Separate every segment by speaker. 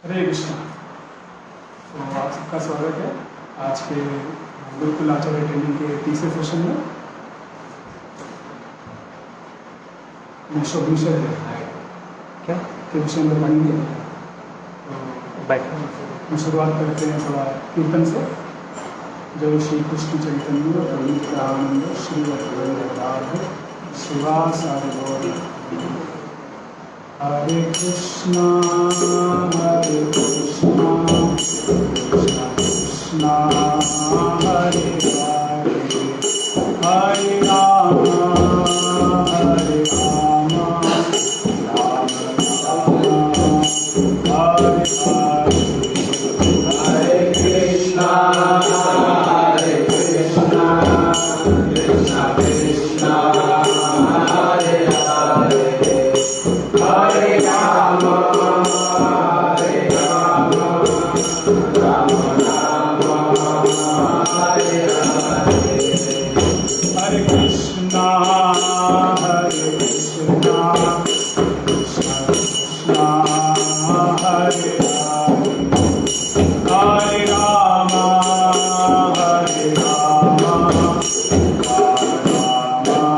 Speaker 1: हरे कृष्णा। तो आप सबका स्वागत है आज के गुरुकुल आचार्य ट्रेनिंग के तीसरे सेशन में। मैं शोभिशर है
Speaker 2: क्या
Speaker 1: के विषय में पढ़ेंगे।
Speaker 2: बैठो
Speaker 1: हम शुरुआत करते हैं थोड़ा कीर्तन से। जय श्री कृष्ण चैतन्य प्रभु नित्यानंद श्री अद्वैत श्रीवासादि गौर। हरे कृष्णा कृष्णा कृष्णा हरे हरे हरे राम हरे राम राम राम हरे हरे हरे कृष्णा कृष्णा कृष्णा हरे हरे हरे राम राम राम हरे हरे हरे कृष्णा कृष्णा कृष्णा हरे हरे हरे राम हरे राम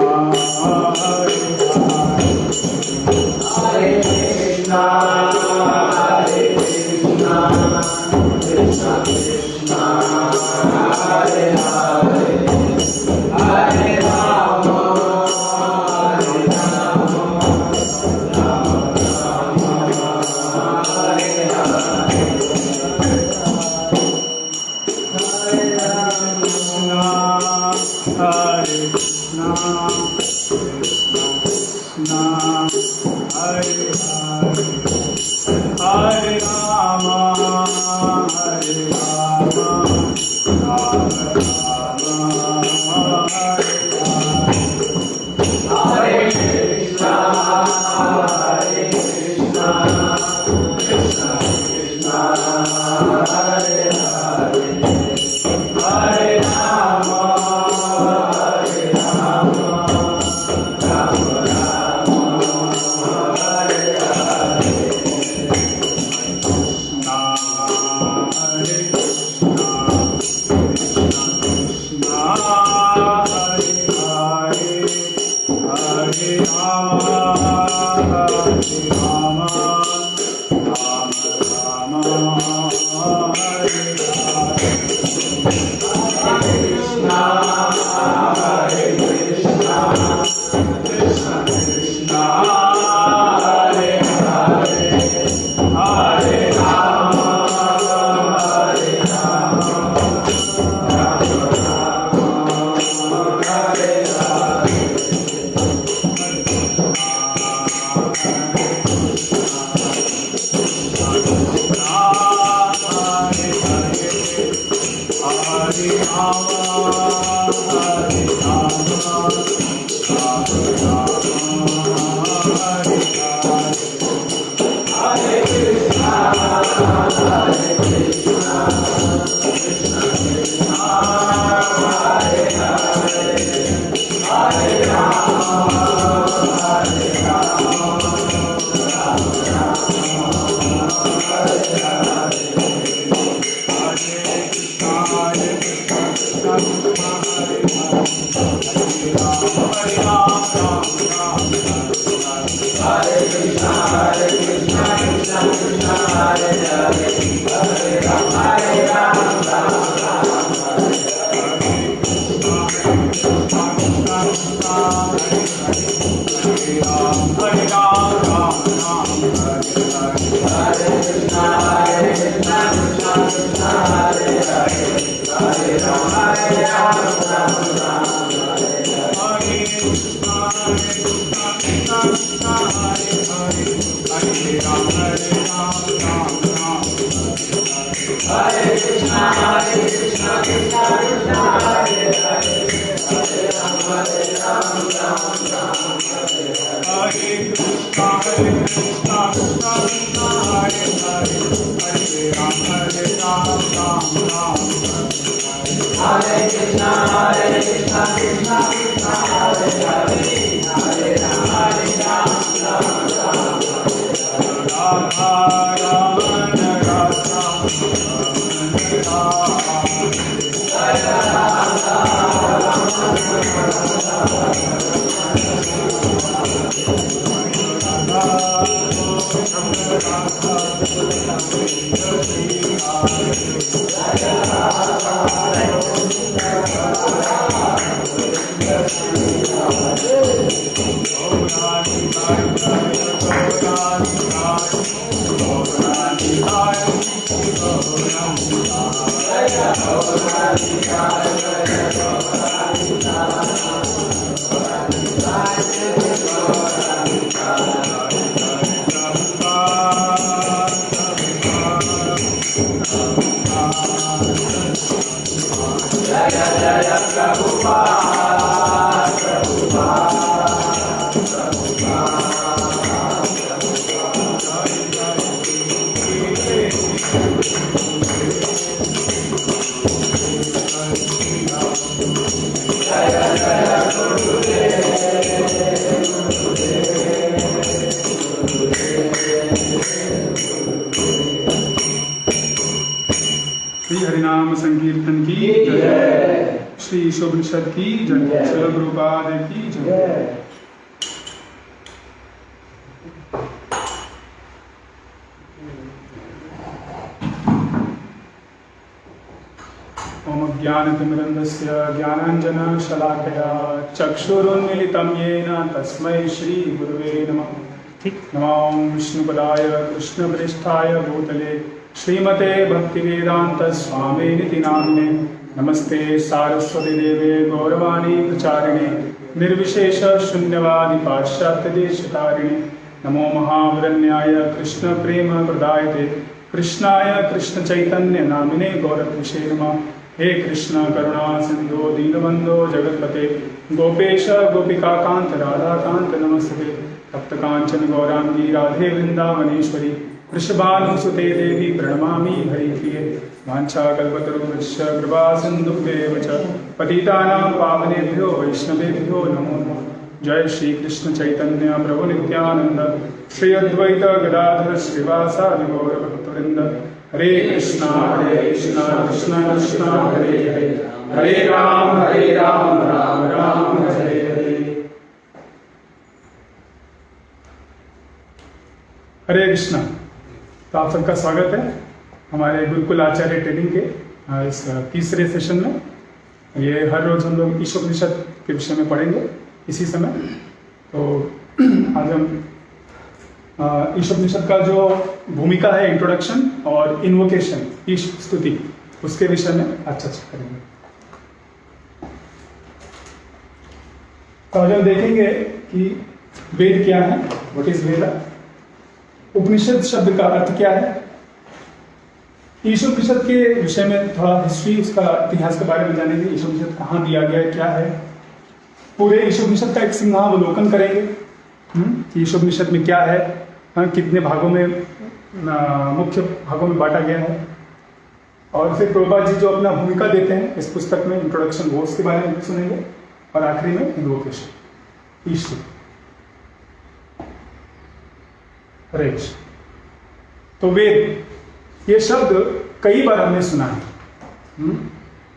Speaker 1: राम हरे हरे हरे कृष्णा कृष्णा कृष्णा हरे हरे हरे राम हरे हरे हरे कृष्णा कृष्णा हरे हरे हरे राम हरे राम राम राम हरे हरे हरे कृष्णा कृष्णा कृष्णा हरे हरे हरे राम हरे राम राम राम हरे हरे कृष्णा हरे कृष्णा कृष्णा हरे हरे हरे राम राम हरे हरे हरे कृष्णा कृष्णा कृष्णा हरे हरे हरे राम राम राम हरे हरे हरे राम हरे राम राम राम हरे हरे हरे कृष्णा कृष्णा कृष्णा हरे हरे हरे राम राम हरे हरे हरे कृष्णा कृष्णा कृष्णा हरे हरे हरे राम राम राम हरे कृष्णा कृष्णा कृष्णा हरे हरे हरे राम राम हरे हरे कृष्णा कृष्णा कृष्णा हरे हरे हरे राम राम हरे हरे हरे कृष्णा कृष्णा कृष्णा हरे हरे हरे राम राम हरे हरे कृष्णा कृष्णा कृष्णा हरे हरे हरे राम राम हरे कृष्णा कृष्णा कृष्णा हरे हरे हरे राम राम हरे कृष्णा कृष्णा कृष्णा हरे हरे हरे राम राम हरे कृष्णा कृष्णा कृष्णा हरे हरे हरे राम राम राधा रमण श्री हरिनाम संकीर्तन की जय, श्री ईशोपनिषद की जय, श्री गुरुपाद की जय। ओम ज्ञानतिमिरन्धस्य ज्ञानाञ्जनशलाकया चक्षुरुन्मीलितं येन तस्मै श्री गुरुवे नमः। नमो विष्णुपदाय कृष्णप्रेष्ठाय भूतले श्रीमते भक्तिवेदांत स्वामिनिति नामिने। नमस्ते सारस्वती देवे गौरवाणी प्रचारिणे निर्विशेष शून्यवादी पाश्चात्य देशतारिणे। नमो महावरण्याय कृष्ण प्रेम प्रदायते कृष्णाय कृष्ण चैतन्य नामिने गौरविषे नमः। हे कृष्ण करुणा सिंधु दीनबंधो जगत्पते गोपेश गोपिकाकांत राधाकांत नमस्ते। तप्त कांचन गौरांगी राधे वृंदावनेश्वरी वृषभानुसुते देवी प्रणमामि हरिप्रिये। वाञ्छाकल्पतरुभ्यश्च कृपा सिन्धुभ्येव च पतितानां पावनेभ्यो वैष्णवेभ्यो नमो नमः। जय श्री कृष्ण चैतन्य प्रभु नित्यानंद श्री अद्वैत गदाधर श्रीवासादि गौर भक्तवृंद। हरे कृष्णा कृष्णा कृष्णा हरे हरे, हरे राम राम राम हरे हरे। हरे कृष्णा। तो आप सबका स्वागत है हमारे गुरुकुल आचार्य ट्रेनिंग के इस तीसरे सेशन में। ये हर रोज हम लोग ईशोपनिषद के विषय में पढ़ेंगे इसी समय। तो आज हम ईशोपनिषद का जो भूमिका है, इंट्रोडक्शन और इन्वोकेशन, ईश स्तुति, उसके विषय में अच्छा करेंगे। तो आज हम देखेंगे कि वेद क्या है, व्हाट इज वेद। उपनिषद शब्द का अर्थ क्या है। ईशोपनिषद के विषय में थोड़ा हिस्ट्री, उसका इतिहास के बारे में जानेंगे। ईशोपनिषद कहाँ दिया गया है, क्या है, पूरे ईशोपनिषद का एक सिंहावलोकन करेंगे कि ईशोपनिषद में क्या है, कितने भागों में, मुख्य भागों में बांटा गया है। और फिर प्रभुपाद जी जो अपना भूमिका देते हैं इस पुस्तक में, इंट्रोडक्शन, वो उसके बारे में भी सुनेंगे। और आखिरी में इन्वोकेशन, ईश्वर। हरे कृष्ण। तो वेद, ये शब्द कई बार हमने सुना है।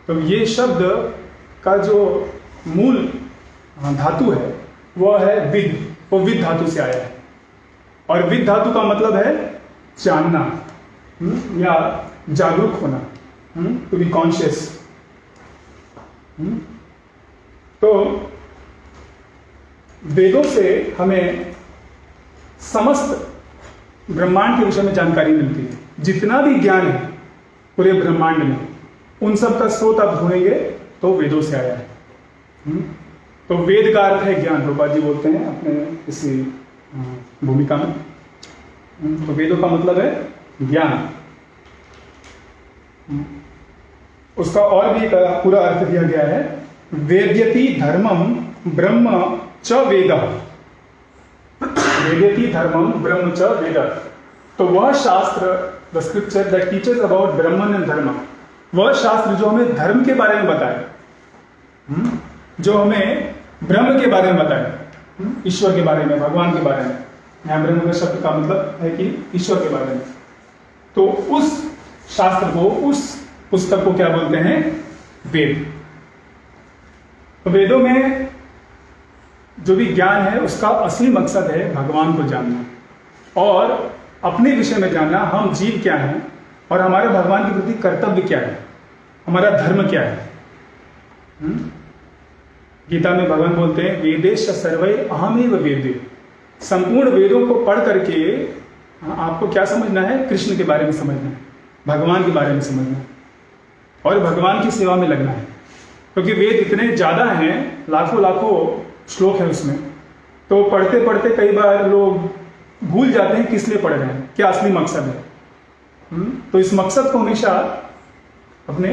Speaker 1: तो ये शब्द का जो मूल धातु है वो है विद, वो विद धातु से आया है। और विद धातु का मतलब है जानना या जागरूक होना, टू बी कॉन्शियस। तो वेदों से हमें समस्त ब्रह्मांड के विषय में जानकारी मिलती है। जितना भी ज्ञान है पूरे ब्रह्मांड में, उन सब का स्रोत आप ढूंढेंगे तो वेदों से आया है। तो वेद का अर्थ है ज्ञान, प्रभुपाद जी बोलते हैं अपने इसी भूमिका में। तो वेदों का मतलब है ज्ञान। उसका और भी एक पूरा अर्थ दिया गया है, वेद्यति धर्मम ब्रह्म च वेद। वेद्यति धर्मम ब्रह्म च वेद। तो वह शास्त्र, the scripture that teachers about Brahman and धर्म, वह शास्त्र जो हमें धर्म के बारे में बताए, जो हमें ब्रह्म के बारे में बताए, ईश्वर के बारे में, भगवान के बारे में। यहाँ ब्रह्म का शब्द का मतलब है कि ईश्वर के बारे में। तो उस शास्त्र को, उस पुस्तक को क्या बोलते हैं, वेद। तो वेदों में जो भी ज्ञान है उसका असली मकसद है भगवान को जानना। और अपने विषय में जानना, हम जीव क्या हैं और हमारा भगवान के प्रति कर्तव्य क्या है, हमारा धर्म क्या है। गीता में भगवान बोलते हैं वेदेश सर्वै अहमेव वेद्य। संपूर्ण वेदों को पढ़ करके आपको क्या समझना है, कृष्ण के बारे में समझना है, भगवान के बारे में समझना है और भगवान की सेवा में लगना है। क्योंकि वेद इतने ज़्यादा हैं, लाखों लाखों श्लोक है उसमें, तो पढ़ते पढ़ते कई बार लोग भूल जाते हैं किस लिए पढ़ रहे हैं, क्या असली मकसद है। तो इस मकसद को हमेशा अपने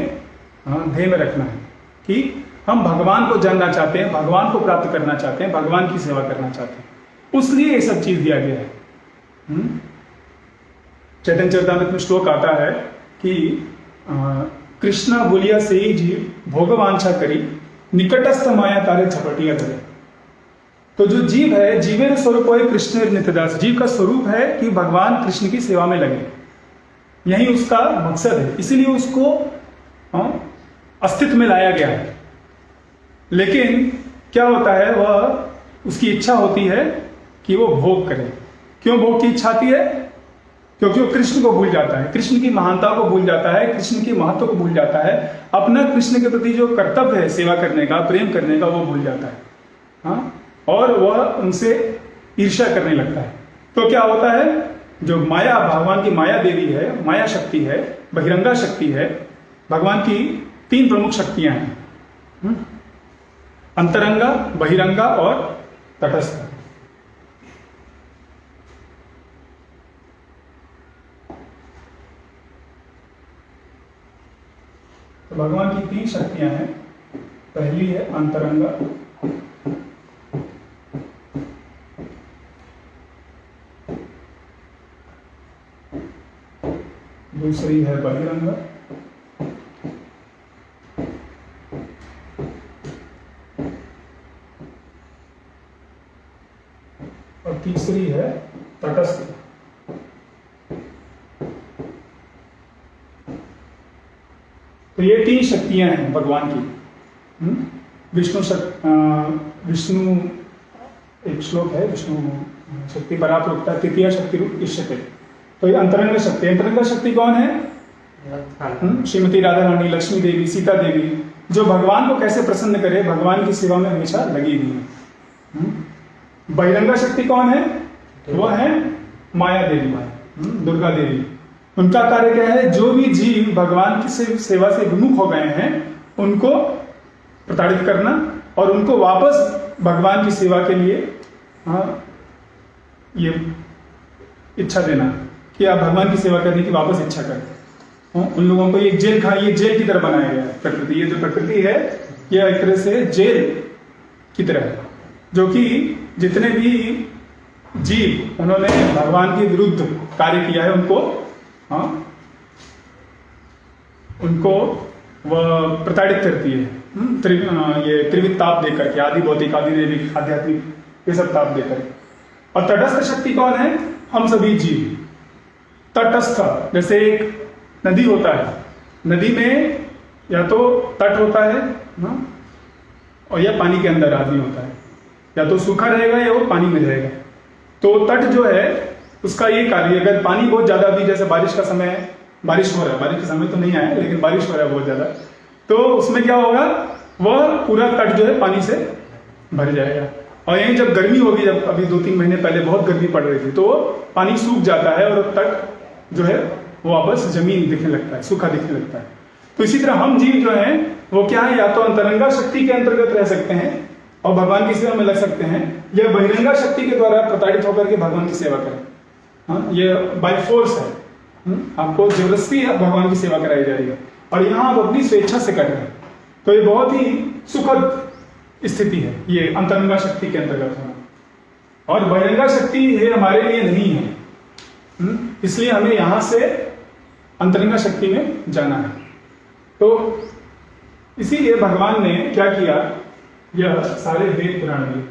Speaker 1: ध्येय में रखना है कि हम भगवान को जानना चाहते हैं, भगवान को प्राप्त करना चाहते हैं, भगवान की सेवा करना चाहते हैं, उसलिए ये सब चीज दिया गया है। चैतन्य चरितामृत में श्लोक आता है कि कृष्णा बोलिया से ही जीव भोगवांछा करी निकटस्थ माया तारे झपटिया धरे। तो जो जीव है, जीवेर स्वरूप है कृष्ण नित्यदास, जीव का स्वरूप है कि भगवान कृष्ण की सेवा में लगे, यही उसका मकसद है, इसीलिए उसको अस्तित्व में लाया गया है। लेकिन क्या होता है, वह उसकी इच्छा होती है कि वो भोग करे। क्यों भोग की इच्छा आती है? क्योंकि वो कृष्ण को भूल जाता है, कृष्ण की महानता को भूल जाता है, कृष्ण के महत्व को भूल जाता है, अपना कृष्ण के प्रति जो कर्तव्य है सेवा करने का, प्रेम करने का, वो भूल जाता है। हाँ, और वह उनसे ईर्ष्या करने लगता है। तो क्या होता है, जो माया, भगवान की माया देवी है, माया शक्ति है, बहिरंगा शक्ति है, भगवान की 3 प्रमुख शक्तियां हैं, अंतरंगा, बहिरंगा और तटस्थ। तो भगवान की 3 शक्तियां हैं। पहली है अंतरंगा, दूसरी है बहिरंगा और तीसरी है तटस्थ। तो ये 3 शक्तियां हैं भगवान की। विष्णु एक श्लोक है, विष्णु शक्ति पराप्रोक्ता तृतीया शक्ति रूप इष्यते। तो ये अंतरंग शक्ति, अंतरंग शक्ति कौन है? श्रीमती राधा रानी, लक्ष्मी देवी, सीता देवी, जो भगवान को कैसे प्रसन्न करे, भगवान की सेवा में हमेशा लगी हुई है। बहिरंगा शक्ति कौन है? वह है माया देवी, दुर्गा देवी। उनका कार्य क्या है? जो भी जीव भगवान की सेवा से विमुख हो गए हैं उनको प्रताड़ित करना और उनको वापस भगवान की सेवा के लिए ये इच्छा देना कि आप भगवान की सेवा करने की वापस इच्छा करें। उन लोगों को ये जेल की तरह बनाया गया है। प्रकृति, ये जो प्रकृति है ये एक तरह से जेल की तरह है, जो कि जितने भी जीव उन्होंने भगवान के विरुद्ध कार्य किया है उनको वह प्रताड़ित करती है। ये त्रिविध ताप देकर के, आदि भौतिक, आदि दैविक, आध्यात्मिक, ये सब ताप देकर। और तटस्थ शक्ति कौन है? हम सभी जीव। तटस्थ, जैसे एक नदी होता है, नदी में या तो तट होता है और या पानी के अंदर आदमी होता है, या तो सूखा रहेगा या वो पानी में रहेगा। तो तट जो है उसका ये कार्य, अगर पानी बहुत ज्यादा भी, जैसे बारिश का समय है, बारिश हो रहा है, बारिश का समय तो नहीं आया लेकिन बारिश हो रहा है बहुत ज्यादा, तो उसमें क्या होगा, वह पूरा तट जो है पानी से भर जाएगा। और यही जब गर्मी होगी, जब अभी 2-3 महीने पहले बहुत गर्मी पड़ रही थी, तो पानी सूख जाता है और तट जो है वो वापस जमीन दिखने लगता है, सूखा दिखने लगता है। तो इसी तरह हम जीव जो हैं वो क्या है, या तो अंतरंगा शक्ति के अंतर्गत रह सकते हैं और भगवान की सेवा में लग सकते हैं, या बहिरंगा शक्ति के द्वारा प्रताड़ित होकर के भगवान की सेवा करें। ये बाय फोर्स है, आपको जबरदस्ती भगवान की सेवा कराई जा रही है और यहाँ आप अपनी स्वेच्छा से कर रहे हैं। तो ये बहुत ही सुखद स्थिति है, ये अंतरंगा शक्ति के अंतर्गत होना। और बहिरंगा शक्ति ये हमारे लिए नहीं है, इसलिए हमें यहां से अंतरंगा शक्ति में जाना है। तो इसीलिए भगवान ने क्या किया, यह सारे वेद पुराण दिए।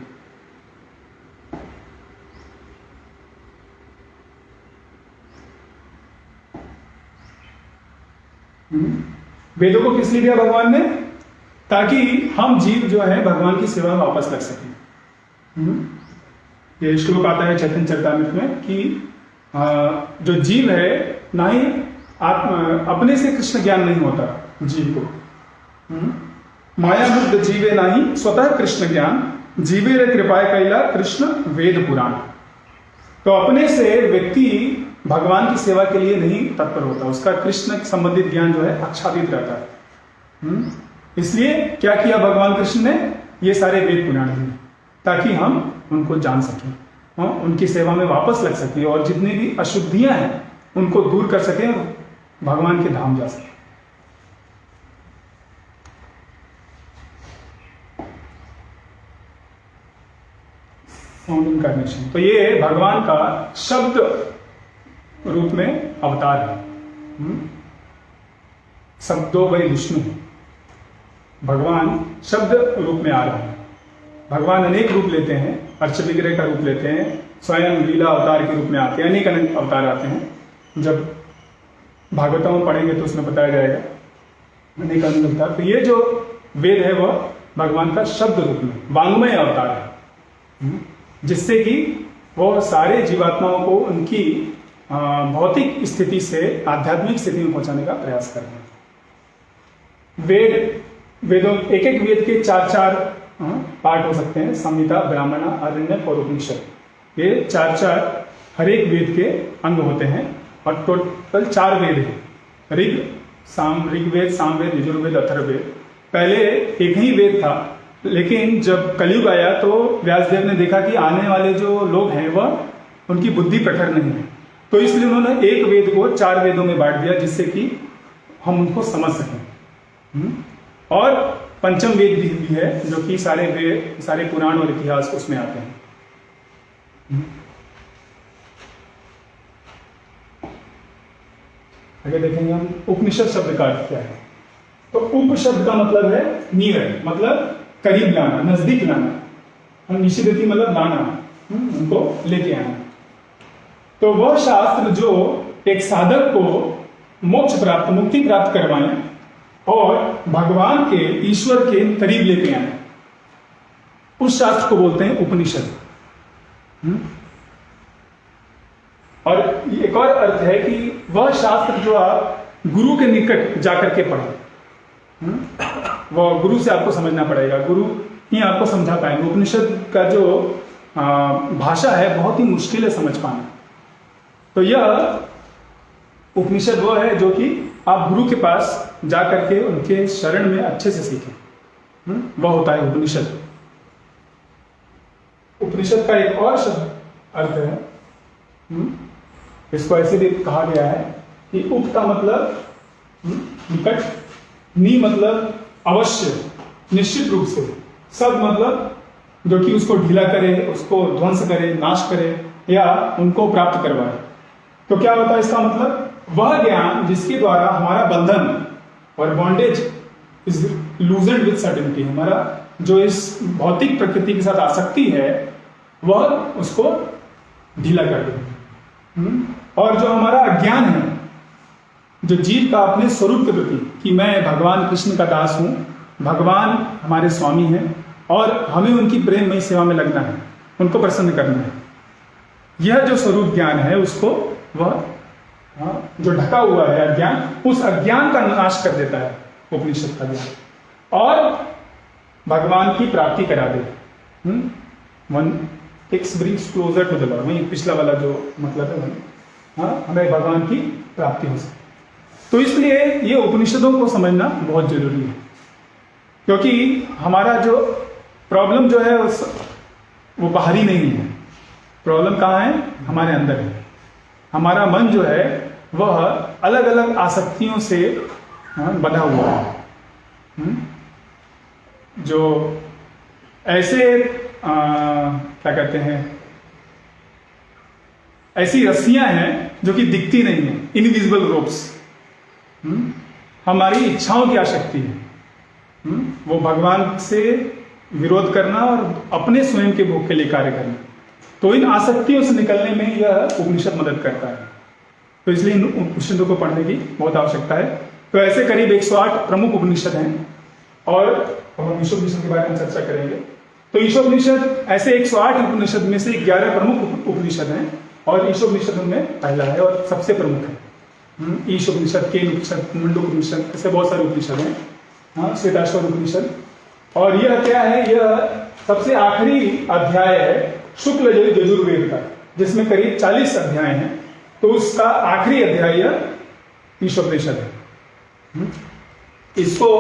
Speaker 1: वेदों को किस लिए दिया भगवान ने? ताकि हम जीव जो है भगवान की सेवा में वापस लग सकें। ये श्लोक आता है चैतन्य चरितामृत में कि जो जीव है ना ही अपने से कृष्ण ज्ञान नहीं होता जीव को। माया मुग्ध जीवे नाही स्वतः कृष्ण ज्ञान, जीवे रे कृपाय कैला कृष्ण वेद पुराण। तो अपने से व्यक्ति भगवान की सेवा के लिए नहीं तत्पर होता, उसका कृष्ण संबंधित ज्ञान जो है आच्छादित रहता है। इसलिए क्या किया भगवान कृष्ण ने, ये सारे वेद पुराण दिए ताकि हम उनको जान सकें, उनकी सेवा में वापस लग सकें और जितनी भी अशुद्धियां हैं उनको दूर कर सकें और भगवान के धाम जा सकें। साउंड इनकार्नेशन, तो ये भगवान का शब्द रूप में अवतार है। शब्दों वै विष्णु, भगवान शब्द रूप में आ रहा है। भगवान अनेक रूप लेते हैं, अर्च विग्रह का रूप लेते हैं, स्वयं लीला अवतार के रूप में आते हैं, अनेक अनेक अवतार आते हैं। जब भागवतों में पढ़ेंगे तो उसमें बताया जाएगा अनेक अनेक अवतार। तो ये जो वेद है वह भगवान का शब्द रूप में वांग्मय अवतार है, जिससे कि वो सारे जीवात्माओं को उनकी भौतिक स्थिति से आध्यात्मिक स्थिति में पहुंचाने का प्रयास कर रहे हैं। वेदों एक एक वेद के चार चार पार्ट हो सकते हैं, संहिता, ब्राह्मण, आरण्यक और उपनिषद। ये चार चार हर एक वेद के अंग होते हैं और टोटल 4 वेद हैं, ऋग्वेद, सामवेद, यजुर्वेद, अथर्ववेद। पहले एक ही वेद था, लेकिन जब कलयुग आया तो व्यासदेव ने देखा कि आने वाले जो लोग हैं वह उनकी बुद्धि प्रखर नहीं है, तो इसलिए उन्होंने एक वेद को 4 वेदों में बांट दिया जिससे कि हम उनको समझ सकें। और पंचम वेद भी है जो कि सारे वेद, सारे पुराण और इतिहास उसमें आते हैं। आगे देखेंगे हम उपनिषद शब्द का अर्थ क्या है। तो उप शब्द का मतलब है नियर, मतलब करीब लाना, नजदीक लाना, और निषिद्धति मतलब लाना, उनको लेके आना। तो वह शास्त्र जो एक साधक को मोक्ष प्राप्त, मुक्ति प्राप्त करवाए और भगवान के, ईश्वर के करीब लेके आए, उस शास्त्र को बोलते हैं उपनिषद। और एक और अर्थ है कि वह शास्त्र जो आप गुरु के निकट जाकर के पढ़ो, वह गुरु से आपको समझना पड़ेगा, गुरु ही आपको समझा पाएंगे। उपनिषद का जो भाषा है बहुत ही मुश्किल है समझ पाना। तो यह उपनिषद वह है जो कि आप गुरु के पास जा करके उनके शरण में अच्छे से सीखें, वह होता है उपनिषद। उपनिषद का एक और शब्द अर्थ है, इसको ऐसे भी कहा गया है कि उप का मतलब निकट, नी मतलब अवश्य, निश्चित रूप से, सब मतलब जो कि उसको ढीला करे, उसको ध्वंस करे, नाश करे या उनको प्राप्त करवाए। तो क्या होता है इसका मतलब, वह ज्ञान जिसके द्वारा हमारा बंधन और बॉन्डेज इज लूजेंड विद सर्टेनिटी, हमारा जो इस भौतिक प्रकृति के साथ आसक्ति है वह उसको ढीला कर दे। और जो हमारा अज्ञान है, जो जीव का अपने स्वरूप के प्रति कि मैं भगवान कृष्ण का दास हूं, भगवान हमारे स्वामी हैं और हमें उनकी प्रेममयी सेवा में लगना है, उनको प्रसन्न करना है, यह जो स्वरूप ज्ञान है उसको वह जो ढका हुआ है अज्ञान, उस अज्ञान का नाश कर देता है उपनिषद का ज्ञान और भगवान की प्राप्ति करा दे। One takes brings closer to the lord, वही पिछला वाला जो मतलब है, हमें भगवान की प्राप्ति हो सके। तो इसलिए ये उपनिषदों को समझना बहुत जरूरी है, क्योंकि हमारा जो प्रॉब्लम जो है वो बाहरी नहीं है, प्रॉब्लम कहाँ है, हमारे अंदर है। हमारा मन जो है वह अलग अलग आसक्तियों से बंधा हुआ है, जो ऐसे क्या कहते हैं, ऐसी रस्सियां हैं जो कि दिखती नहीं है, इनविजिबल रोप्स, हमारी इच्छाओं की आसक्ति है, वो भगवान से विरोध करना और अपने स्वयं के भोग के लिए कार्य करना। तो इन आसक्तियों से निकलने में यह उपनिषद मदद करता है। तो इसलिए इन उपनिषदों को पढ़ने की बहुत आवश्यकता है। तो ऐसे करीब 108 प्रमुख उपनिषद हैं और हम ईशोपनिषद के बारे में चर्चा करेंगे। तो ईशोपनिषद ऐसे 108 उपनिषद में से 11 प्रमुख उपनिषद हैं और ईशोपनिषद उनमें पहला है और सबसे प्रमुख है। ईशोपनिषद, केन उपनिषद, मुंडक उपनिषद, ऐसे बहुत सारे उपनिषद हैं। हाँ, श्वेताश्वर उपनिषद। और यह क्या है, यह सबसे आखिरी अध्याय है शुक्ल यजुर्वेद का, जिसमें करीब 40 अध्याय हैं। तो उसका आखिरी अध्याय ईशोपनिषद है। इसको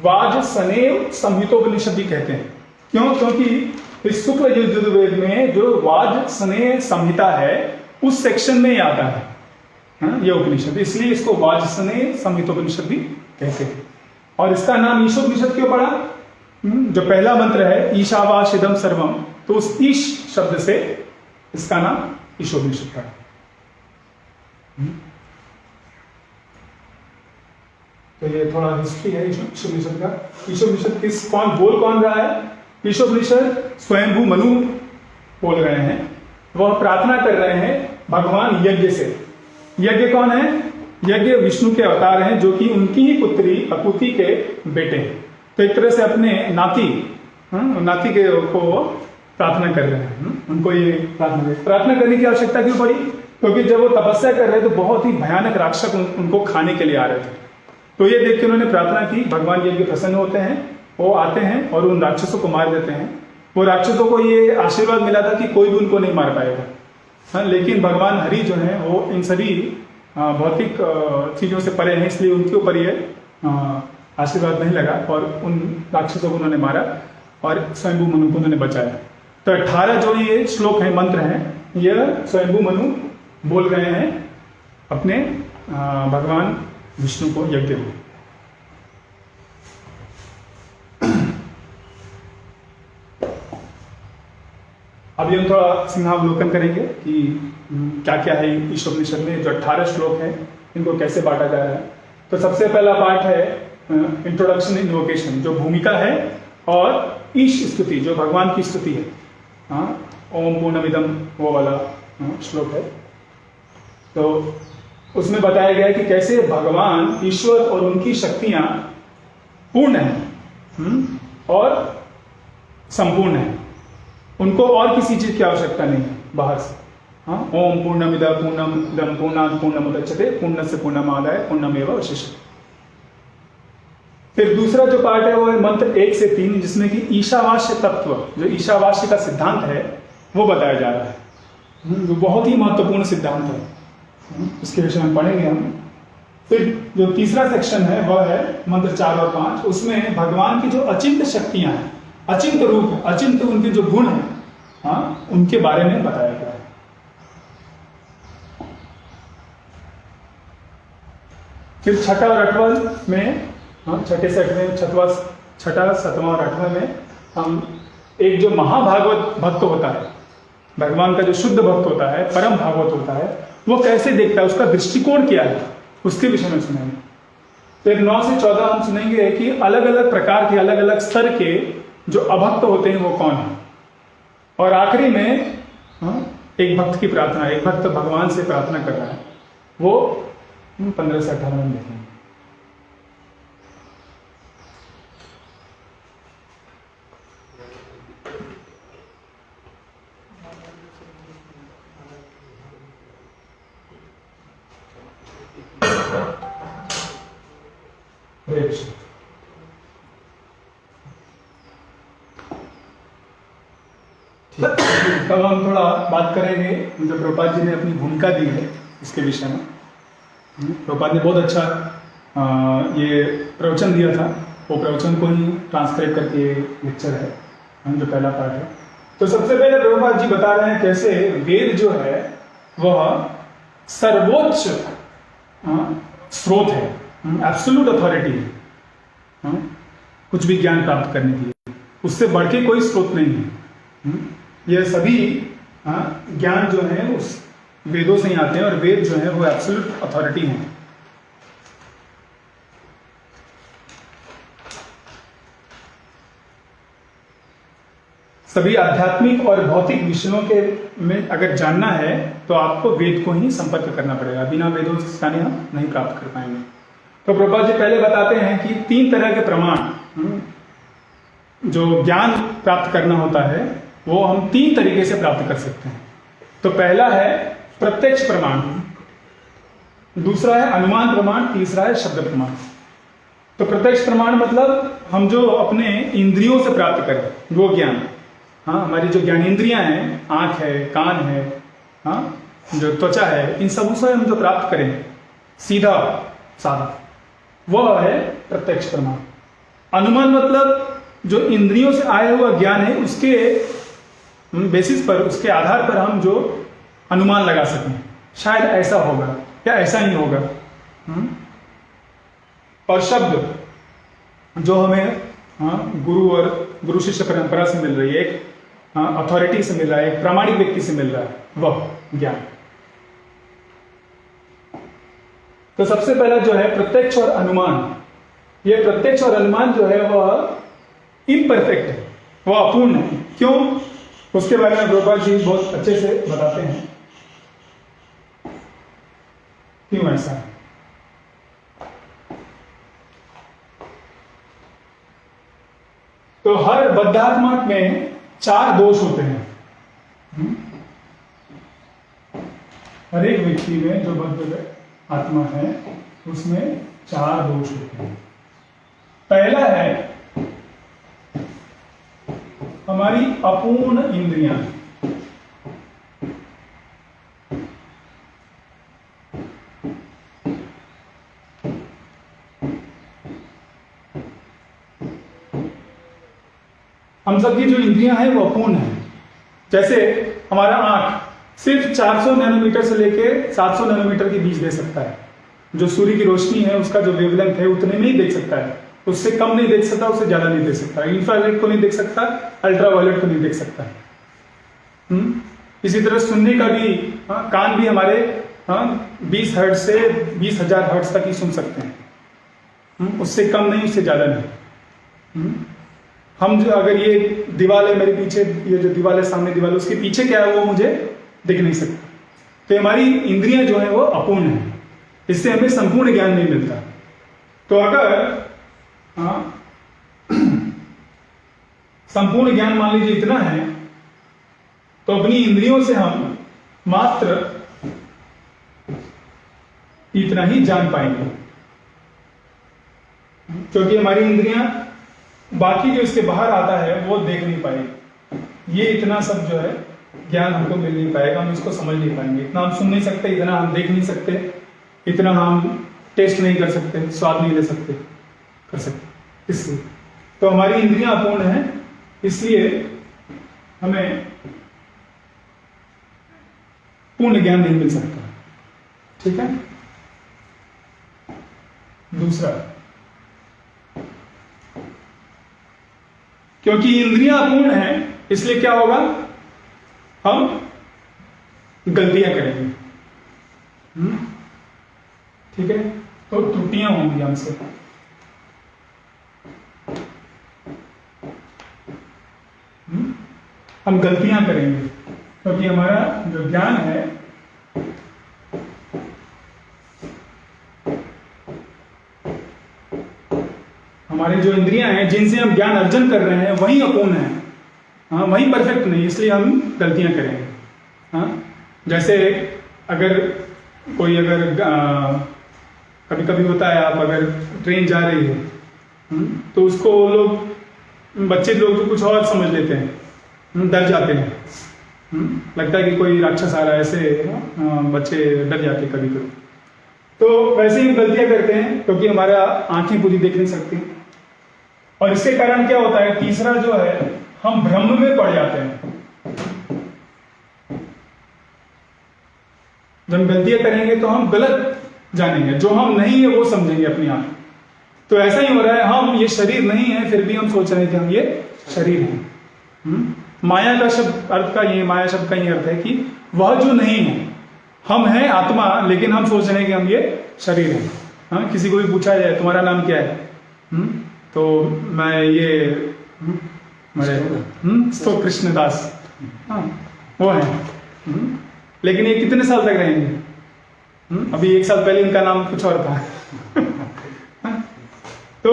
Speaker 1: वाजसनेय संहितोपनिषद भी कहते हैं। क्यों? क्योंकि इस शुक्ल यजुर्वेद में जो वाजसनेय संहिता है उस सेक्शन में ही आता है यह उपनिषद, इसलिए इसको वाजसनेय संहितोपनिषद भी कहते हैं। और इसका नाम ईशोपनिषद क्यों पड़ा? जो पहला मंत्र है ईशावास्यदम सर्वम, तो उस ईश शब्द से इसका नाम ईशोपनिषद पड़ा। तो ये थोड़ा हिस्ट्री है ईशोपनिषद का। ईशोपनिषद कौन बोल रहा है? ईशोपनिषद स्वयंभू मनु बोल रहे हैं। वह प्रार्थना कर रहे हैं भगवान यज्ञ से। यज्ञ कौन है? यज्ञ विष्णु के अवतार हैं, जो कि उनकी ही पुत्री अकुति के बेटे हैं। तो एक तरह से अपने नाती के को प्रार्थना कर रहे हैं। उनको ये प्रार्थना करने की आवश्यकता क्यों पड़ी? क्योंकि जब वो तपस्या कर रहे थे तो बहुत ही भयानक राक्षस उनको खाने के लिए आ रहे थे। तो ये देख के उन्होंने प्रार्थना की, भगवान यज्ञ प्रसन्न होते हैं, वो आते हैं और उन राक्षसों को मार देते हैं। वो राक्षसों को ये आशीर्वाद मिला था कि कोई भी उनको नहीं मार पाएगा। लेकिन भगवान हरि जो हैं वो इन सभी भौतिक चीजों से परे हैं, इसलिए उनके ऊपर ये आशीर्वाद नहीं लगा और उन राक्षसों को उन्होंने मारा और स्वयंभू मनु को उन्होंने बचाया। तो 18 जो ये श्लोक हैं, मंत्र हैं, यह स्वयंभू मनु बोल रहे हैं अपने भगवान विष्णु को यज्ञ में। अभी हम थोड़ा सिंहावलोकन करेंगे कि क्या क्या है ईशोपनिषद में। जो 18 श्लोक हैं इनको कैसे बांटा जा रहा है। तो सबसे पहला पार्ट है इंट्रोडक्शन इन्वोकेशन, जो भूमिका है, और ईश स्तुति, जो भगवान की स्तुति है। ओम पूर्णमिदम वो वाला श्लोक है। तो उसमें बताया गया है कि कैसे भगवान ईश्वर और उनकी शक्तियां पूर्ण हैं और संपूर्ण हैं। उनको और किसी चीज की आवश्यकता नहीं है बाहर से। ओम पूर्णमिदं पूर्णमिदं पूर्णात् पूर्णमुदच्यते पूर्णस्य पूर्णमादाय पूर्णमेव अवशिष्यते। फिर दूसरा जो पार्ट है वो है मंत्र 1 से 3, जिसमें कि ईशावास्य तत्व, जो ईशावास्य का सिद्धांत है वो बताया जा रहा है। जो बहुत ही महत्वपूर्ण सिद्धांत है, इसके विषय में पढ़ेंगे हम। फिर जो तीसरा सेक्शन है वह है मंत्र 4 और 5। उसमें भगवान की जो अचिंत्य शक्तियां हैं, अचिंत्य रूप है, अचिंत्य उनके जो गुण हैं, उनके बारे में बताया गया है। फिर छठा और अठवां में, छठे से अठवें, छठा, सातवां और 8वां में हम एक जो महाभागवत भक्त होता है, भगवान का जो शुद्ध भक्त होता है, परम भागवत होता है, वो कैसे देखता है, उसका दृष्टिकोण क्या है, उसके विषय में सुनेंगे। फिर 9 से 14 हम सुनेंगे कि अलग अलग प्रकार के, अलग अलग स्तर के जो अभक्त होते हैं वो कौन है। और आखिरी में एक भक्त की प्रार्थना, एक भक्त भगवान से प्रार्थना कर रहा है, वो 15 से 18 में देखेंगे। तब हम थोड़ा बात करेंगे जो प्रभुपाद जी ने अपनी भूमिका दी है इसके विषय में। प्रभुपाद ने बहुत अच्छा ये प्रवचन दिया था, वो प्रवचन को ही ट्रांसक्राइब करके लेक्चर है, जो पहला पार्ट है। तो सबसे पहले प्रभुपाद जी बता रहे हैं कैसे वेद जो है वह सर्वोच्च स्रोत है, एब्सोल्यूट अथॉरिटी है कुछ भी ज्ञान प्राप्त करने के लिए। उससे बढ़ के कोई स्रोत नहीं है। ये सभी ज्ञान जो है उस वेदों से ही आते हैं और वेद जो है वो एब्सोल्यूट अथॉरिटी है। सभी आध्यात्मिक और भौतिक विषयों के में अगर जानना है तो आपको वेद को ही संपर्क करना पड़ेगा, बिना वेदों से जाने हम नहीं प्राप्त कर पाएंगे। तो प्रभुपाद जी पहले बताते हैं कि 3 तरह के प्रमाण जो ज्ञान प्राप्त करना होता है वो हम 3 तरीके से प्राप्त कर सकते हैं। तो पहला है प्रत्यक्ष प्रमाण, दूसरा है अनुमान प्रमाण, तीसरा है शब्द प्रमाण। तो प्रत्यक्ष प्रमाण मतलब हम जो अपने इंद्रियों से प्राप्त करें वो ज्ञान, हाँ, हमारी जो ज्ञानेंद्रियां हैं, आंख है, कान है, हाँ, जो त्वचा है, इन सबों से हम जो प्राप्त करें सीधा साधा, वह है प्रत्यक्ष प्रमाण। अनुमान मतलब जो इंद्रियों से आया हुआ ज्ञान है उसके बेसिस पर, उसके आधार पर हम जो अनुमान लगा सकें, शायद ऐसा होगा या ऐसा ही होगा। और शब्द जो हमें, हाँ, गुरु और गुरु शिष्य परंपरा से मिल रही है, एक अथॉरिटी से मिल रहा है, एक प्रामाणिक व्यक्ति से मिल रहा है, वह ज्ञान। तो सबसे पहला जो है प्रत्यक्ष और अनुमान। यह प्रत्यक्ष और अनुमान जो है वह इम्परफेक्ट है, वह अपूर्ण है। क्यों? उसके बारे में प्रभुपाद जी बहुत अच्छे से बताते हैं क्यों ऐसा है। तो हर बद्धात्मा में 4 दोष होते हैं। हर एक व्यक्ति में जो बद्ध आत्मा है उसमें 4 दोष होते हैं। पहला है हमारी अपूर्ण इंद्रियां। हम सबकी जो इंद्रियां हैं वो अपूर्ण है। जैसे हमारा आंख सिर्फ 400 नैनोमीटर से लेके 700 नैनोमीटर के बीच दे सकता है। जो सूर्य की रोशनी है उसका जो वेवलेंथ है उतने में ही देख सकता है, उससे कम नहीं देख सकता, उससे ज्यादा नहीं देख सकता। इंफ्रारेड को नहीं देख सकता, अल्ट्रावायलेट को नहीं देख सकता। इसी तरह सुनने का भी, कान भी हमारे 20 हर्ट्ज से 20,000 हर्ट्ज तक ही सुन सकते हैं, उससे कम नहीं, उससे ज्यादा नहीं। हम जो, अगर ये दीवार है मेरे पीछे, ये जो दीवार है सामने दीवार, उसके पीछे क्या है वो मुझे दिख नहीं सकता। तो हमारी इंद्रियां जो है वो अपूर्ण है, इससे हमें संपूर्ण ज्ञान नहीं मिलता। तो अगर संपूर्ण ज्ञान मान लीजिए इतना है, तो अपनी इंद्रियों से हम मात्र इतना ही जान पाएंगे, क्योंकि हमारी इंद्रियां बाकी जो इसके बाहर आता है वो देख नहीं पाएगी। ये इतना सब जो है ज्ञान हमको मिल नहीं पाएगा, हम इसको समझ नहीं पाएंगे। इतना हम सुन नहीं सकते, इतना हम देख नहीं सकते, इतना हम टेस्ट नहीं कर सकते, स्वाद नहीं ले सकते, कर सकते। इसलिए तो हमारी इंद्रियां अपूर्ण हैं, इसलिए हमें पूर्ण ज्ञान नहीं मिल सकता। ठीक है। दूसरा, क्योंकि इंद्रियां अपूर्ण हैं इसलिए क्या होगा, हम गलतियां करेंगे। ठीक है। तो त्रुटियां होंगी हमसे। हम गलतियां करेंगे क्योंकि हमारा जो ज्ञान है हमारी जो इंद्रियां हैं जिनसे हम ज्ञान अर्जन कर रहे हैं वही अपूर्ण है, हाँ, वही परफेक्ट नहीं, इसलिए हम गलतियां करेंगे। हाँ, जैसे अगर कोई कभी कभी होता है, आप अगर ट्रेन जा रही है तो उसको लोग, बच्चे लोग कुछ और समझ लेते हैं, डर जाते हैं, लगता है कि कोई राक्षस आ रहा है, ऐसे बच्चे डर जाते हैं कभी कभी। तो वैसे ही गलतियां करते हैं क्योंकि हमारा आंखें पूरी देख नहीं सकती। और इसके कारण क्या होता है, तीसरा जो है, हम भ्रम में पड़ जाते हैं। जब गलतियां करेंगे तो हम गलत जानेंगे, जो हम नहीं है वो समझेंगे अपने आप। तो ऐसा ही हो रहा है, हम ये शरीर नहीं है फिर भी हम सोच रहे हैं कि हम ये शरीर हैं। माया का शब्द अर्थ का ये, माया शब्द का ये अर्थ है कि वह जो नहीं है, हम हैं आत्मा, लेकिन हम सोच रहे हैं कि हम ये शरीर हैं। हाँ, किसी को भी पूछा जाए तुम्हारा नाम क्या है, तो मैं ये तो कृष्णदास, हाँ, वो है। लेकिन ये कितने साल तक रहेंगे? अभी 1 साल पहले इनका नाम कुछ और था। तो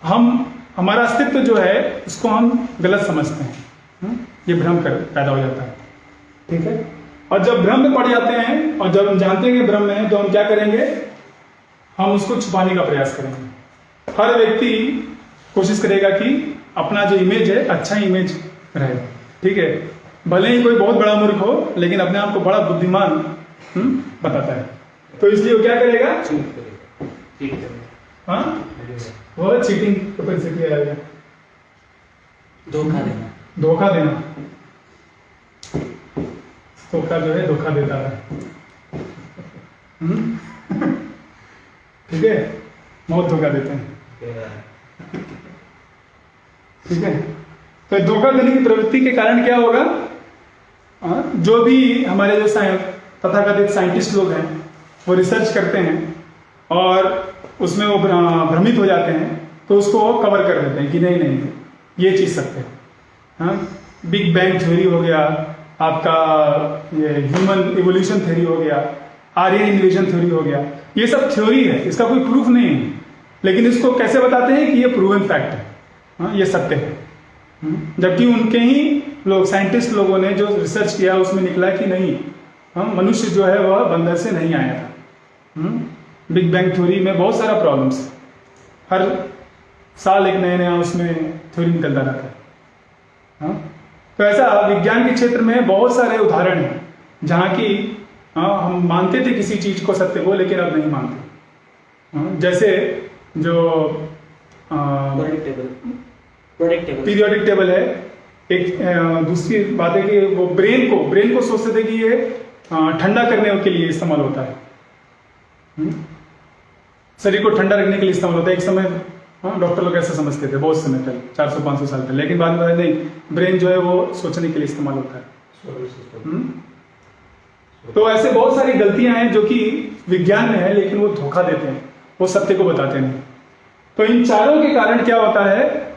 Speaker 1: हमारा अस्तित्व जो है उसको हम गलत समझते हैं, ये भ्रम पैदा हो जाता है। ठीक है। और जब भ्रम में पड़ जाते हैं और जब हम जानते हैं कि भ्रम में है तो हम क्या करेंगे, हम उसको छुपाने का प्रयास करेंगे। हर व्यक्ति कोशिश करेगा कि अपना जो इमेज है अच्छा इमेज रहे, ठीक है। भले ही कोई बहुत बड़ा मूर्ख हो लेकिन अपने आप को बड़ा बुद्धिमान बताता है, तो इसलिए वो क्या करेगा, हाँ वो चीटिंग कैपेसिटी आएगा,
Speaker 2: धोखा देना,
Speaker 1: धोखा देना, धोखा जो है धोखा देता है, ठीक है, बहुत धोखा देते हैं, ठीक है। तो धोखा देने की प्रवृत्ति के कारण क्या होगा, जो भी हमारे जो तथाकथित साइंटिस्ट लोग हैं वो रिसर्च करते हैं और उसमें वो भ्रमित हो जाते हैं तो उसको वो कवर कर देते हैं कि नहीं नहीं ये चीज सत्य है। हाँ, बिग बैंग थ्योरी हो गया, आपका ये ह्यूमन इवोल्यूशन थ्योरी हो गया, आर्यन इन्वेजन थ्योरी हो गया, ये सब थ्योरी है, इसका कोई प्रूफ नहीं है, लेकिन इसको कैसे बताते हैं कि ये प्रूवन फैक्ट है, हाँ, ये सत्य है। जबकि उनके ही लोग साइंटिस्ट लोगों ने जो रिसर्च किया उसमें निकला कि नहीं, मनुष्य जो है वह बंदर से नहीं आया था। बिग बैंग थ्योरी में बहुत सारा प्रॉब्लम्स है, हर साल एक नया उसमें थ्योरी निकलता रहता है। तो ऐसा विज्ञान के क्षेत्र में बहुत सारे उदाहरण हैं जहाँ की हम मानते थे किसी चीज को सत्य को, लेकिन अब नहीं मानते। जैसे जो पीरियोडिक टेबल है, एक दूसरी बात है कि वो ब्रेन को सोचते थे कि ये ठंडा करने के लिए इस्तेमाल होता है, शरीर को ठंडा रखने के लिए इस्तेमाल होता है। एक समय डॉक्टर लोग ऐसा समझते थे बहुत समय पहले, 400-500 साल पहले, लेकिन बाद में नहीं, ब्रेन जो है वो सोचने के लिए इस्तेमाल होता है। तो ऐसे बहुत सारी गलतियां हैं जो कि विज्ञान में है लेकिन वो धोखा देते हैं, वो सत्य को बताते नहीं। तो इन चारों के कारण क्या होता है,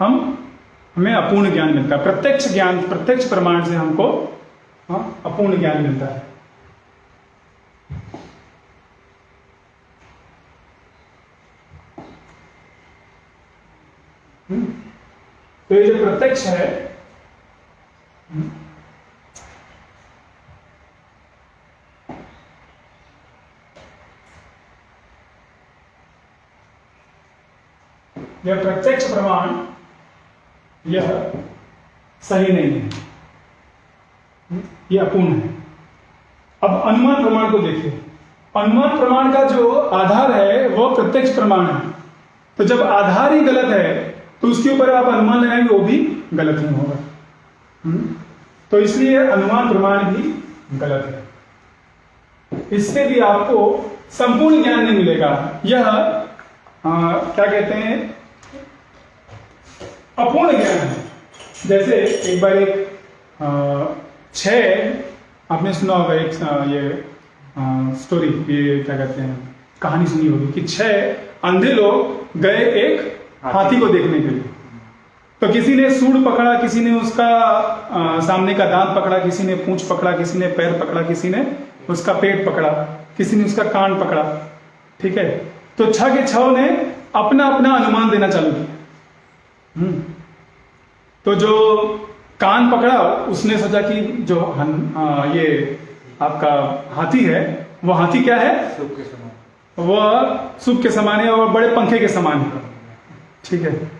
Speaker 1: हमें अपूर्ण ज्ञान मिलता है। प्रत्यक्ष ज्ञान, प्रत्यक्ष प्रमाण से हमको अपूर्ण ज्ञान मिलता है। तो ये जो प्रत्यक्ष है, यह प्रत्यक्ष प्रमाण यह सही नहीं है, यह अपूर्ण है। अब अनुमान प्रमाण को देखिए, अनुमान प्रमाण का जो आधार है वह प्रत्यक्ष प्रमाण है। तो जब आधार ही गलत है तो उसके ऊपर आप अनुमान लगाएंगे वो भी गलत ही होगा। तो इसलिए अनुमान प्रमाण भी गलत है, इससे भी आपको संपूर्ण ज्ञान नहीं मिलेगा। यह क्या कहते हैं, अपूर्ण ज्ञान है। जैसे एक बार आपने सुना होगा एक स्टोरी, ये क्या कहते हैं, कहानी सुनी होगी कि 6 अंधे लोग गए एक हाथी को देखने के लिए। तो किसी ने सूंड पकड़ा, किसी ने उसका सामने का दांत पकड़ा, किसी ने पूंछ पकड़ा, किसी ने पैर पकड़ा, किसी ने उसका पेट पकड़ा, किसी ने उसका कान पकड़ा, ठीक है। तो 6 के 6 ने अपना अपना अनुमान देना चालू किया। तो जो कान पकड़ा उसने सोचा कि जो ये आपका हाथी है वो हाथी क्या है, वह सूप के समान है और बड़े पंखे के समान है, ठीक है।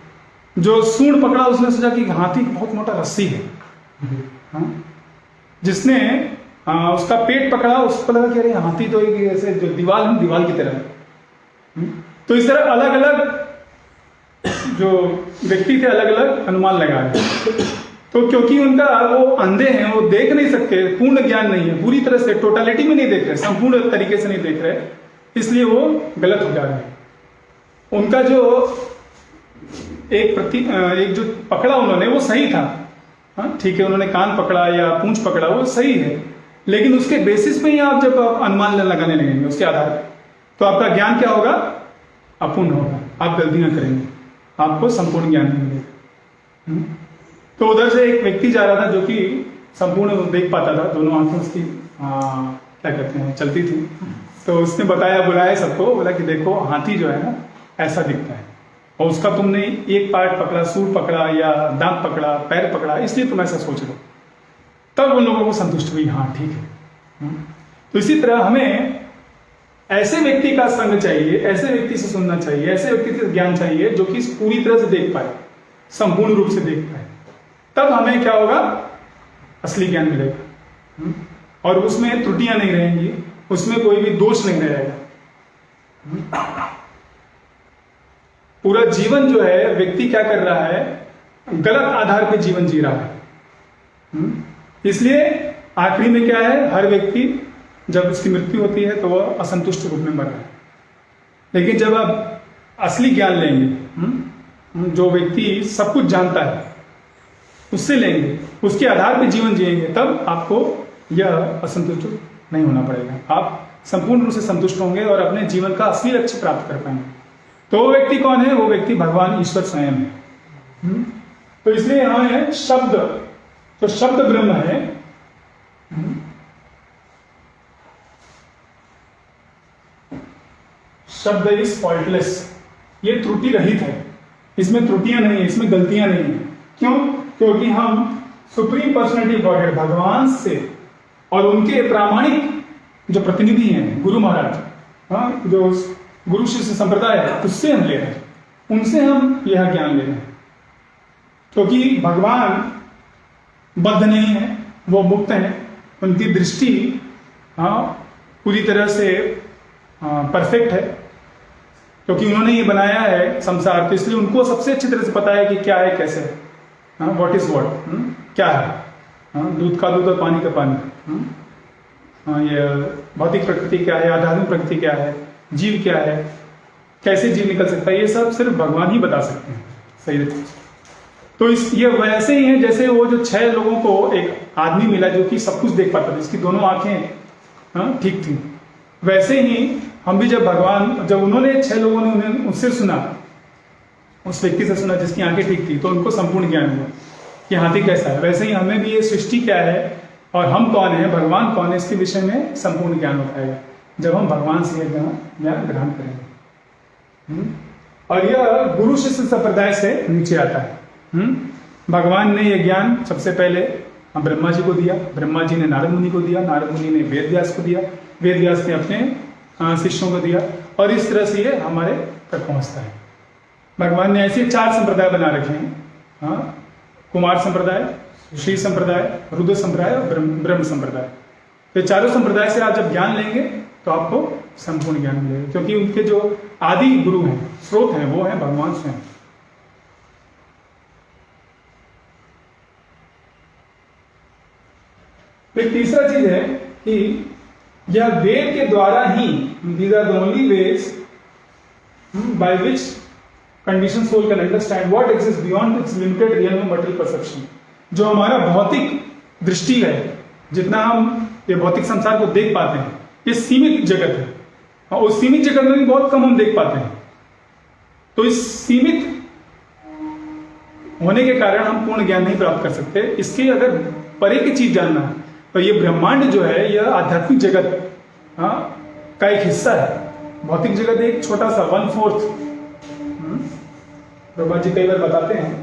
Speaker 1: जो सूंड पकड़ा उसने सोचा कि हाथी बहुत मोटा रस्सी है। जिसने उसका पेट पकड़ा उसको लगा कि अरे हाथी तो एक ऐसे जो दीवाल की तरह है। तो इस तरह अलग अलग जो व्यक्ति थे अलग अलग अनुमान लगा रहे। तो क्योंकि उनका वो अंधे हैं, वो देख नहीं सकते, पूर्ण ज्ञान नहीं है, पूरी तरह से टोटलिटी में नहीं देख रहे, संपूर्ण तरीके से नहीं देख रहे, इसलिए वो गलत हो जा रहे हैं। उनका जो एक जो पकड़ा उन्होंने वो सही था, ठीक है, उन्होंने कान पकड़ा या पूंछ पकड़ा वो सही है, लेकिन उसके बेसिस पे ही आप जब अनुमान लगाने लगेंगे उसके आधार पर, तो आपका ज्ञान क्या होगा, अपूर्ण होगा, आप गलतियां करेंगे, आपको संपूर्ण ज्ञान नहीं मिलेगा। तो उधर से एक व्यक्ति जा रहा था जो कि संपूर्ण देख पाता था, दोनों आंखें उसकी क्या कहते हैं चलती थी। तो उसने बुलाया सबको, बोला कि देखो हाथी जो है ना ऐसा दिखता है, और उसका तुमने एक पार्ट पकड़ा, सूंड पकड़ा या दांत पकड़ा, पैर पकड़ा, इसलिए तुम ऐसा सोच रहे हो। तब उन लोगों को संतुष्ट हुई, हाँ ठीक है, तो इसी तरह हमें ऐसे व्यक्ति का संग चाहिए, ऐसे व्यक्ति से सुनना चाहिए, ऐसे व्यक्ति से ज्ञान चाहिए जो कि पूरी तरह से देख पाए, संपूर्ण रूप से देख पाए। तब हमें क्या होगा, असली ज्ञान मिलेगा और उसमें त्रुटियां नहीं रहेंगी, उसमें कोई भी दोष नहीं रहेगा। पूरा जीवन जो है व्यक्ति क्या कर रहा है, गलत आधार पर जीवन जी रहा है। इसलिए आखिरी में क्या है, हर व्यक्ति जब उसकी मृत्यु होती है तो वह असंतुष्ट रूप में मर रहा है। लेकिन जब आप असली ज्ञान लेंगे, जो व्यक्ति सब कुछ जानता है उससे लेंगे, उसके आधार पर जीवन जिएंगे, तब आपको यह असंतुष्ट नहीं होना पड़ेगा। आप संपूर्ण रूप से संतुष्ट होंगे और अपने जीवन का असली लक्ष्य प्राप्त कर पाएंगे। तो वो व्यक्ति कौन है, वो व्यक्ति भगवान ईश्वर स्वयं है। तो इसलिए यहां है शब्द, तो शब्द ब्रह्म है। शब्द इज फॉल्टलेस, ये त्रुटि रहित है, इसमें त्रुटियां नहीं है, इसमें गलतियां नहीं है। क्यों? क्योंकि हम सुप्रीम पर्सनैलिटी गॉडहेड भगवान से और उनके प्रामाणिक जो प्रतिनिधि हैं, गुरु महाराज, हाँ, जो गुरु शिष्य संप्रदाय है, उससे हम ले रहे हैं, उनसे हम यह ज्ञान ले रहे हैं। क्योंकि भगवान बद्ध नहीं है, वो मुक्त है, उनकी दृष्टि पूरी तरह से परफेक्ट है, क्योंकि उन्होंने ये बनाया है संसार, तो इसलिए उनको सबसे अच्छी तरह से पता है कि क्या है, कैसे है, व्हाट इज व्हाट, क्या है, दूध का दूध और पानी का पानी, ये भौतिक प्रकृति क्या है, आध्यात्मिक प्रकृति क्या है, जीव क्या है, कैसे जीव निकल सकता है, ये सब सिर्फ भगवान ही बता सकते हैं सही है। तो ये वैसे ही है जैसे वो जो 6 लोगों को एक आदमी मिला जो कि सब कुछ देख पाता था, जिसकी दोनों आंखें ठीक थी। वैसे ही हम भी जब उन्होंने 6 लोगों ने उन्हें उससे सुना, उस व्यक्ति से सुना जिसकी आंखें ठीक थी, तो उनको संपूर्ण ज्ञान हुआ कि हाथी कैसा है। वैसे ही हमें भी ये सृष्टि क्या है और हम कौन है, भगवान कौन है, इसके विषय में संपूर्ण ज्ञान होता है जब हम भगवान से ज्ञान ग्रहण करेंगे। और यह गुरु शिष्य संप्रदाय से नीचे आता है। भगवान ने यह ज्ञान सबसे पहले ब्रह्मा जी को दिया, ब्रह्मा जी ने नारद मुनि को दिया, नारद मुनि ने वेद व्यास को दिया, वेद व्यास ने अपने शिष्यों को दिया, और इस तरह से ये हमारे तक पहुंचता है। भगवान ने ऐसे 4 संप्रदाय बना रखे हैं, कुमार संप्रदाय, श्री संप्रदाय, रुद्र संप्रदाय और ब्रह्म संप्रदाय। तो चारों संप्रदाय से आप जब ज्ञान लेंगे तो आपको संपूर्ण ज्ञान मिलेगा, क्योंकि उनके जो आदि गुरु हैं, स्रोत हैं, वो हैं भगवान स्वयं। फिर तीसरा चीज है कि यह वेद के द्वारा ही, these are the only ways by which conditioned soul can understand what exists beyond its limited realm of material perception। जो हमारा भौतिक दृष्टि है, जितना हम ये भौतिक संसार को देख पाते हैं, ये सीमित जगत है, और उस सीमित जगत में भी बहुत कम हम देख पाते हैं। तो इस सीमित होने के कारण हम पूर्ण ज्ञान नहीं प्राप्त कर सकते। इसके अगर परे की चीज जानना है तो ये ब्रह्मांड जो है, यह आध्यात्मिक जगत का एक हिस्सा है। भौतिक जगत एक छोटा सा 1/4। ब्रह्मा जी कई बार बताते हैं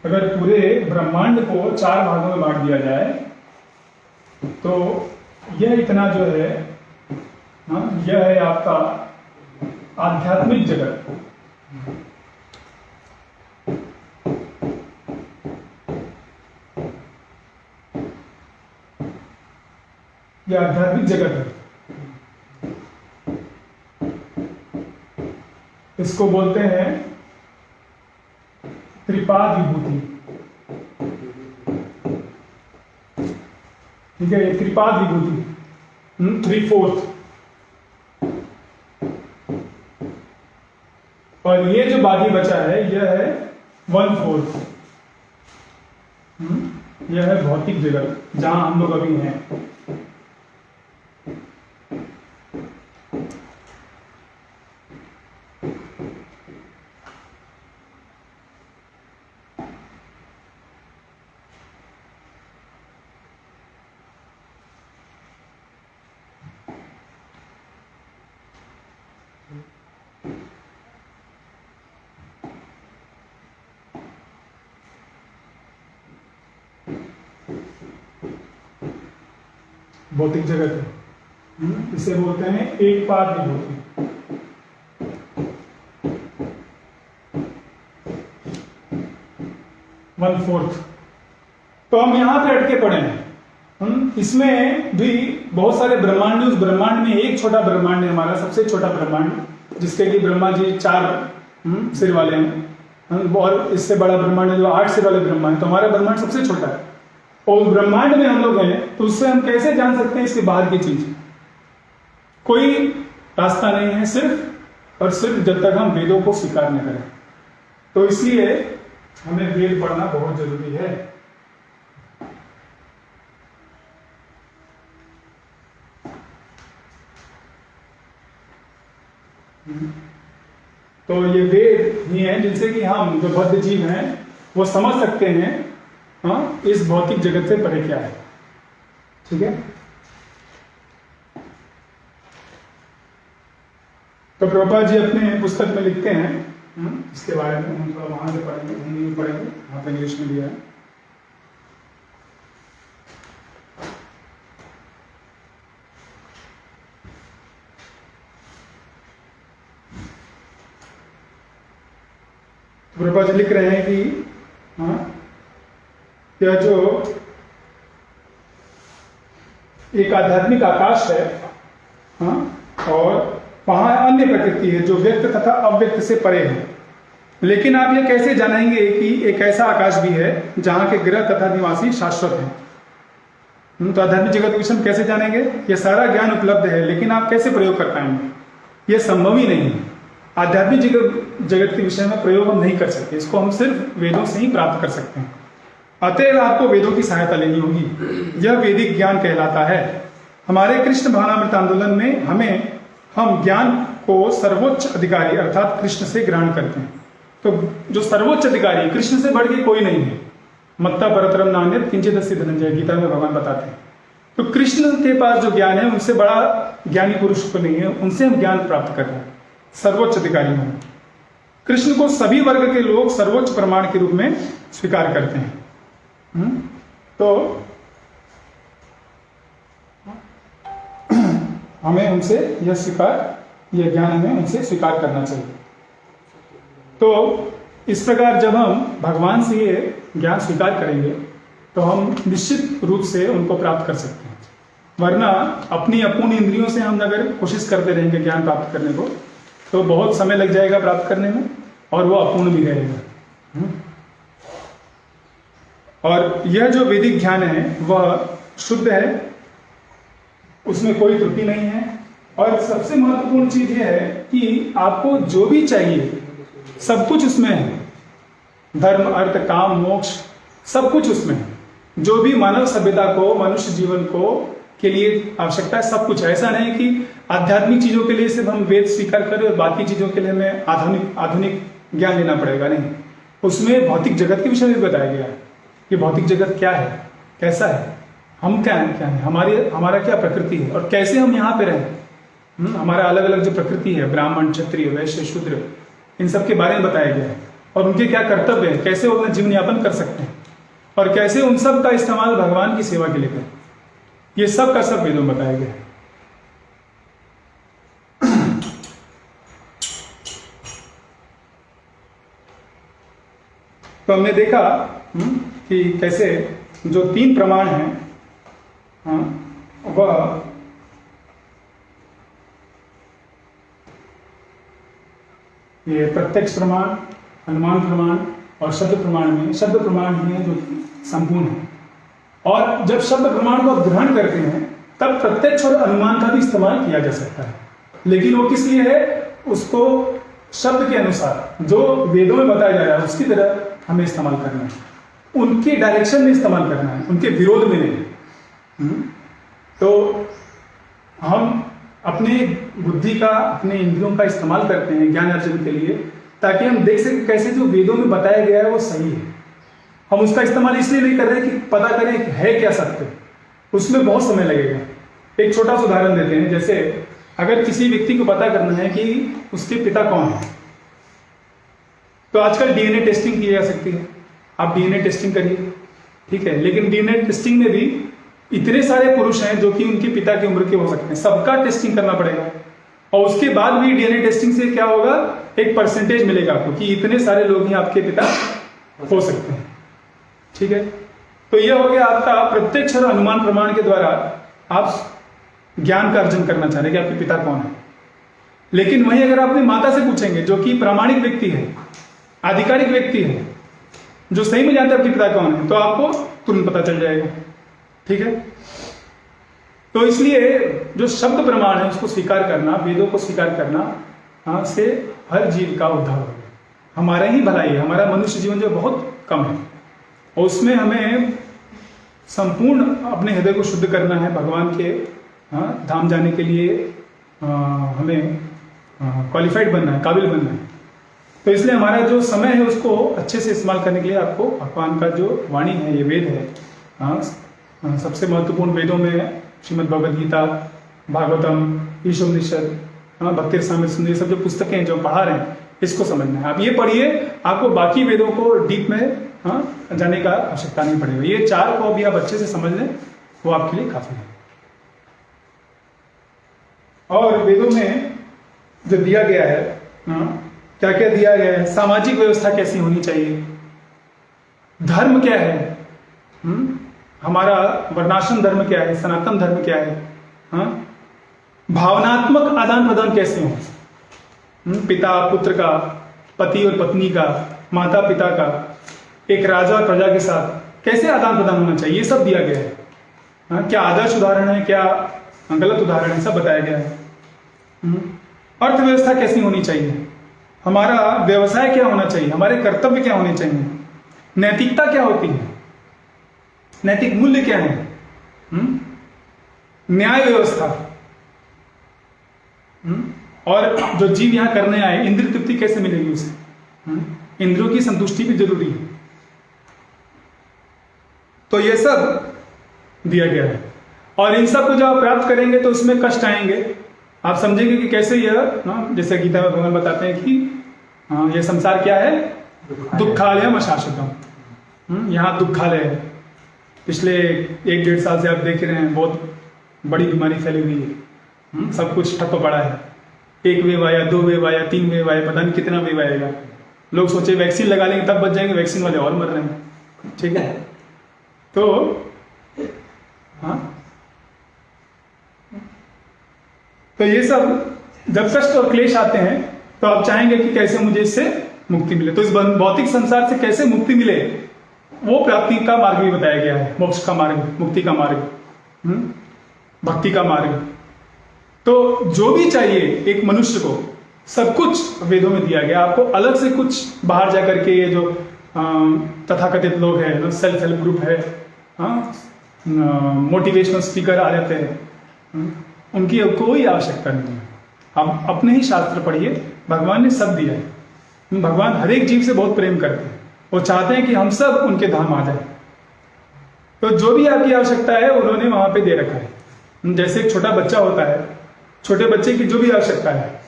Speaker 1: अगर पूरे ब्रह्मांड को 4 भागों में बांट दिया जाए तो यह इतना जो है, यह है आपका आध्यात्मिक जगत। यह आध्यात्मिक जगत है, इसको बोलते हैं त्रिपाद विभूति। ठीक है, ये त्रिपाद विभूति 3/4। और ये जो बाकी बचा है यह है 1/4। यह है भौतिक जगत जहां हम लोग अभी हैं। भौतिक जगत है। इसे बोलते हैं एक पाद विभूति। 1/4। तो हम यहाँ पे अटके पड़े हैं। इसमें भी बहुत सारे ब्रह्मांड, उस ब्रह्मांड में एक छोटा ब्रह्मांड है हमारा, सबसे छोटा ब्रह्मांड, जिसके कि ब्रह्मा जी 4 सिर वाले हैं, और इससे बड़ा ब्रह्मांड है जो 8 सिर वाले ब्रह्मांड। तो हमारा ब्रह्मांड सबसे छोटा है, और उस ब्रह्मांड में हम लोग हैं, तो उससे हम कैसे जान सकते हैं इसके बाहर की चीज? कोई रास्ता नहीं है, सिर्फ और सिर्फ जब तक हम वेदों को स्वीकार न करें। तो इसलिए हमें वेद पढ़ना बहुत जरूरी है। तो ये वेद ही हैं जिनसे कि हम जो बद्ध जीव हैं वो समझ सकते हैं इस भौतिक जगत से परे क्या है। ठीक है, तो प्रभुपाद जी अपने पुस्तक में लिखते हैं इसके बारे में, हम थोड़ा वहां से पढ़ेंगे, हिंदी में पढ़ेंगे, वहां पर इंग्लिश में दिया है। प्रभुपाद जी लिख रहे हैं कि यह जो एक आध्यात्मिक आकाश है, और वहां अन्य प्रकृति है जो व्यक्त तथा अव्यक्त से परे है। लेकिन आप ये कैसे जानेंगे कि एक ऐसा आकाश भी है जहां के ग्रह तथा निवासी शाश्वत हैं? तो आध्यात्मिक जगत के विषय में कैसे जानेंगे? ये सारा ज्ञान उपलब्ध है, लेकिन आप कैसे प्रयोग कर पाएंगे? ये संभव ही नहीं है। आध्यात्मिक जगत के विषय में प्रयोग हम नहीं कर सकते, इसको हम सिर्फ वेदों से ही प्राप्त कर सकते हैं। अतएव आपको वेदों की सहायता लेनी होगी, यह वैदिक ज्ञान कहलाता है। हमारे कृष्ण भावनामृत आंदोलन में हम ज्ञान को सर्वोच्च अधिकारी अर्थात कृष्ण से ग्रहण करते हैं। तो जो सर्वोच्च अधिकारी, कृष्ण से बढ़ के कोई नहीं है। मत्ता परतरम नान्यत् किंचित् अस्ति धनंजय, गीता में भगवान बताते हैं। तो कृष्ण के पास जो ज्ञान है उनसे बड़ा ज्ञानी पुरुष को नहीं है, उनसे हम ज्ञान प्राप्त कर रहे हैं, सर्वोच्च अधिकारी हैं। कृष्ण को सभी वर्ग के लोग सर्वोच्च प्रमाण के रूप में स्वीकार करते हैं। तो हमें उनसे यह ज्ञान हमें उनसे स्वीकार करना चाहिए। तो इस प्रकार जब हम भगवान से ये ज्ञान स्वीकार करेंगे तो हम निश्चित रूप से उनको प्राप्त कर सकते हैं। वरना अपनी अपूर्ण इंद्रियों से हम अगर कोशिश करते रहेंगे ज्ञान प्राप्त करने को, तो बहुत समय लग जाएगा प्राप्त करने में, और वो अपूर्ण भी रहेगा। और यह जो वैदिक ज्ञान है वह शुद्ध है, उसमें कोई त्रुटि नहीं है। और सबसे महत्वपूर्ण चीज यह है कि आपको जो भी चाहिए सब कुछ उसमें है। धर्म, अर्थ, काम, मोक्ष सब कुछ उसमें है। जो भी मानव सभ्यता को, मनुष्य जीवन को के लिए आवश्यकता है, सब कुछ। ऐसा नहीं कि आध्यात्मिक चीजों के लिए सिर्फ हम वेद स्वीकार करें और बाकी चीजों के लिए हमें आधुनिक ज्ञान लेना पड़ेगा, नहीं। उसमें भौतिक जगत के विषय में बताया गया है कि भौतिक जगत क्या है, कैसा है, हम क्या है, हमारा क्या प्रकृति है, और कैसे हम यहाँ पे रहें। हमारा अलग अलग जो प्रकृति है, ब्राह्मण, क्षत्रिय, वैश्य, शूद्र, इन सब के बारे में बताया गया है, और उनके क्या कर्तव्य है, कैसे वो अपना जीवन यापन कर सकते हैं, और कैसे उन सब का इस्तेमाल भगवान की सेवा के लिए करें। ये सब का सब वेदों में बताया गया है। तो हमने देखा कि कैसे जो 3 प्रमाण हैं वह ये प्रत्यक्ष प्रमाण, अनुमान प्रमाण और शब्द प्रमाण में, शब्द प्रमाण ही है जो संपूर्ण है। और जब शब्द प्रमाण को आप ग्रहण करते हैं तब प्रत्यक्ष और अनुमान का भी इस्तेमाल किया जा सकता है, लेकिन वो किस लिए है? उसको शब्द के अनुसार जो वेदों में बताया जा रहा है उसकी तरह हमें इस्तेमाल करना है, उनके डायरेक्शन में इस्तेमाल करना है, उनके विरोध में नहीं। तो हम अपने बुद्धि का, अपने इंद्रियों का इस्तेमाल करते हैं ज्ञान अर्जन के लिए, ताकि हम देख सकें कैसे जो वेदों में बताया गया है वो सही है। हम उसका इस्तेमाल इसलिए नहीं कर रहे कि पता करें है क्या सत्य, उसमें बहुत समय लगेगा। एक छोटा सा उदाहरण देते हैं, जैसे अगर किसी व्यक्ति को पता करना है कि उसके पिता कौन है, तो आजकल डीएनए टेस्टिंग की जा सकती है। आप डीएनए टेस्टिंग करिए, ठीक है, लेकिन डीएनए टेस्टिंग में भी इतने सारे पुरुष हैं जो कि उनके पिता की उम्र के हो सकते हैं, सबका टेस्टिंग करना पड़ेगा। और उसके बाद भी डीएनए टेस्टिंग से क्या होगा, एक परसेंटेज मिलेगा आपको कि इतने सारे लोग ही आपके पिता हो सकते हैं। ठीक है, तो यह हो गया आपका प्रत्यक्ष और अनुमान प्रमाण के द्वारा आप ज्ञान का अर्जन करना चाह रहे हैं कि आपके पिता कौन है। लेकिन वहीं अगर आप अपनी माता से पूछेंगे, जो कि प्रामाणिक व्यक्ति है, आधिकारिक व्यक्ति है, जो सही में जानता है आपके पिता कौन है, तो आपको तुरंत पता चल जाएगा। ठीक है, तो इसलिए जो शब्द प्रमाण है उसको स्वीकार करना, वेदों को स्वीकार करना से हर जीव का उद्धार हो गया। हमारा ही भलाई है, हमारा मनुष्य जीवन जो बहुत कम है और उसमें हमें संपूर्ण अपने हृदय को शुद्ध करना है, भगवान के धाम जाने के लिए हमें क्वालिफाइड बनना है, काबिल बनना है। तो इसलिए हमारा जो समय है उसको अच्छे से इस्तेमाल करने के लिए आपको भगवान का जो वाणी है, ये वेद है, सबसे महत्वपूर्ण वेदों में श्रीमद् भगवद गीता, भागवतम, ईशोपनिषद, भक्ति रसामृत सिंधु, ये सब जो पुस्तकें हैं जो पढ़ा रहे हैं, इसको समझना है। आप ये पढ़िए, आपको बाकी वेदों को डीप में जाने का आवश्यकता नहीं पड़ेगा। ये चार को भी आप अच्छे से समझ लें, वो आपके लिए काफी है। और वेदों में जो दिया गया है, क्या क्या दिया गया है, सामाजिक व्यवस्था कैसी होनी चाहिए, धर्म क्या है, हमारा वर्णाश्रम धर्म क्या है, सनातन धर्म क्या है, भावनात्मक आदान प्रदान कैसे हो, पिता पुत्र का, पति और पत्नी का, माता पिता का, एक राजा और प्रजा के साथ कैसे आदान प्रदान होना चाहिए, ये सब दिया गया है। क्या आदर्श उदाहरण है, क्या गलत उदाहरण है, सब बताया गया है। अर्थव्यवस्था कैसी होनी चाहिए, हमारा व्यवसाय क्या होना चाहिए, हमारे कर्तव्य क्या होने चाहिए, नैतिकता क्या होती है, नैतिक मूल्य क्या है, न्याय व्यवस्था, और जो जीव यहां करने आए इंद्रिय तृप्ति कैसे मिलेगी उसे, इंद्रियों की संतुष्टि भी जरूरी है। तो ये सब दिया गया है और इन सब को जब आप प्राप्त करेंगे तो उसमें कष्ट आएंगे। आप समझेंगे कि कैसे यह जैसे गीता में भगवान बताते हैं कि यह संसार क्या है, दुखालयम अशाश्वतम, यहाँ दुखालय है। पिछले 1-1.5 साल से आप देख रहे हैं बहुत बड़ी बीमारी फैली हुई है, सब कुछ ठप्प पड़ा है। 1 वेव आया, 2 वेव आया, 3 वेव आया, पता नहीं कितना वेव आएगा। लोग सोचे वैक्सीन लगा लेंगे तब बच जाएंगे, वैक्सीन वाले और मर रहे हैं। ठीक है, तो तो ये सब जब कष्ट और क्लेश आते हैं तो आप चाहेंगे कि कैसे मुझे इससे मुक्ति मिले। तो इस भौतिक संसार से कैसे मुक्ति मिले, वो प्राप्ति का मार्ग भी बताया गया है, मोक्ष का मार्ग, मुक्ति का मार्ग, भक्ति का मार्ग। तो जो भी चाहिए एक मनुष्य को, सब कुछ वेदों में दिया गया। आपको अलग से कुछ बाहर जाकर के ये जो तथाकथित लोग हैं, सेल्फ हेल्प ग्रुप है, मोटिवेशनल स्पीकर आ जाते हैं, उनकी कोई आवश्यकता नहीं है। आप अपने ही शास्त्र पढ़िए, भगवान ने सब दिया है। भगवान हर एक जीव से बहुत प्रेम करते हैं, वो चाहते हैं कि हम सब उनके धाम आ जाए। तो जो भी आपकी आवश्यकता है उन्होंने वहां पे दे रखा है। जैसे एक छोटा बच्चा होता है, छोटे बच्चे की जो भी आवश्यकता है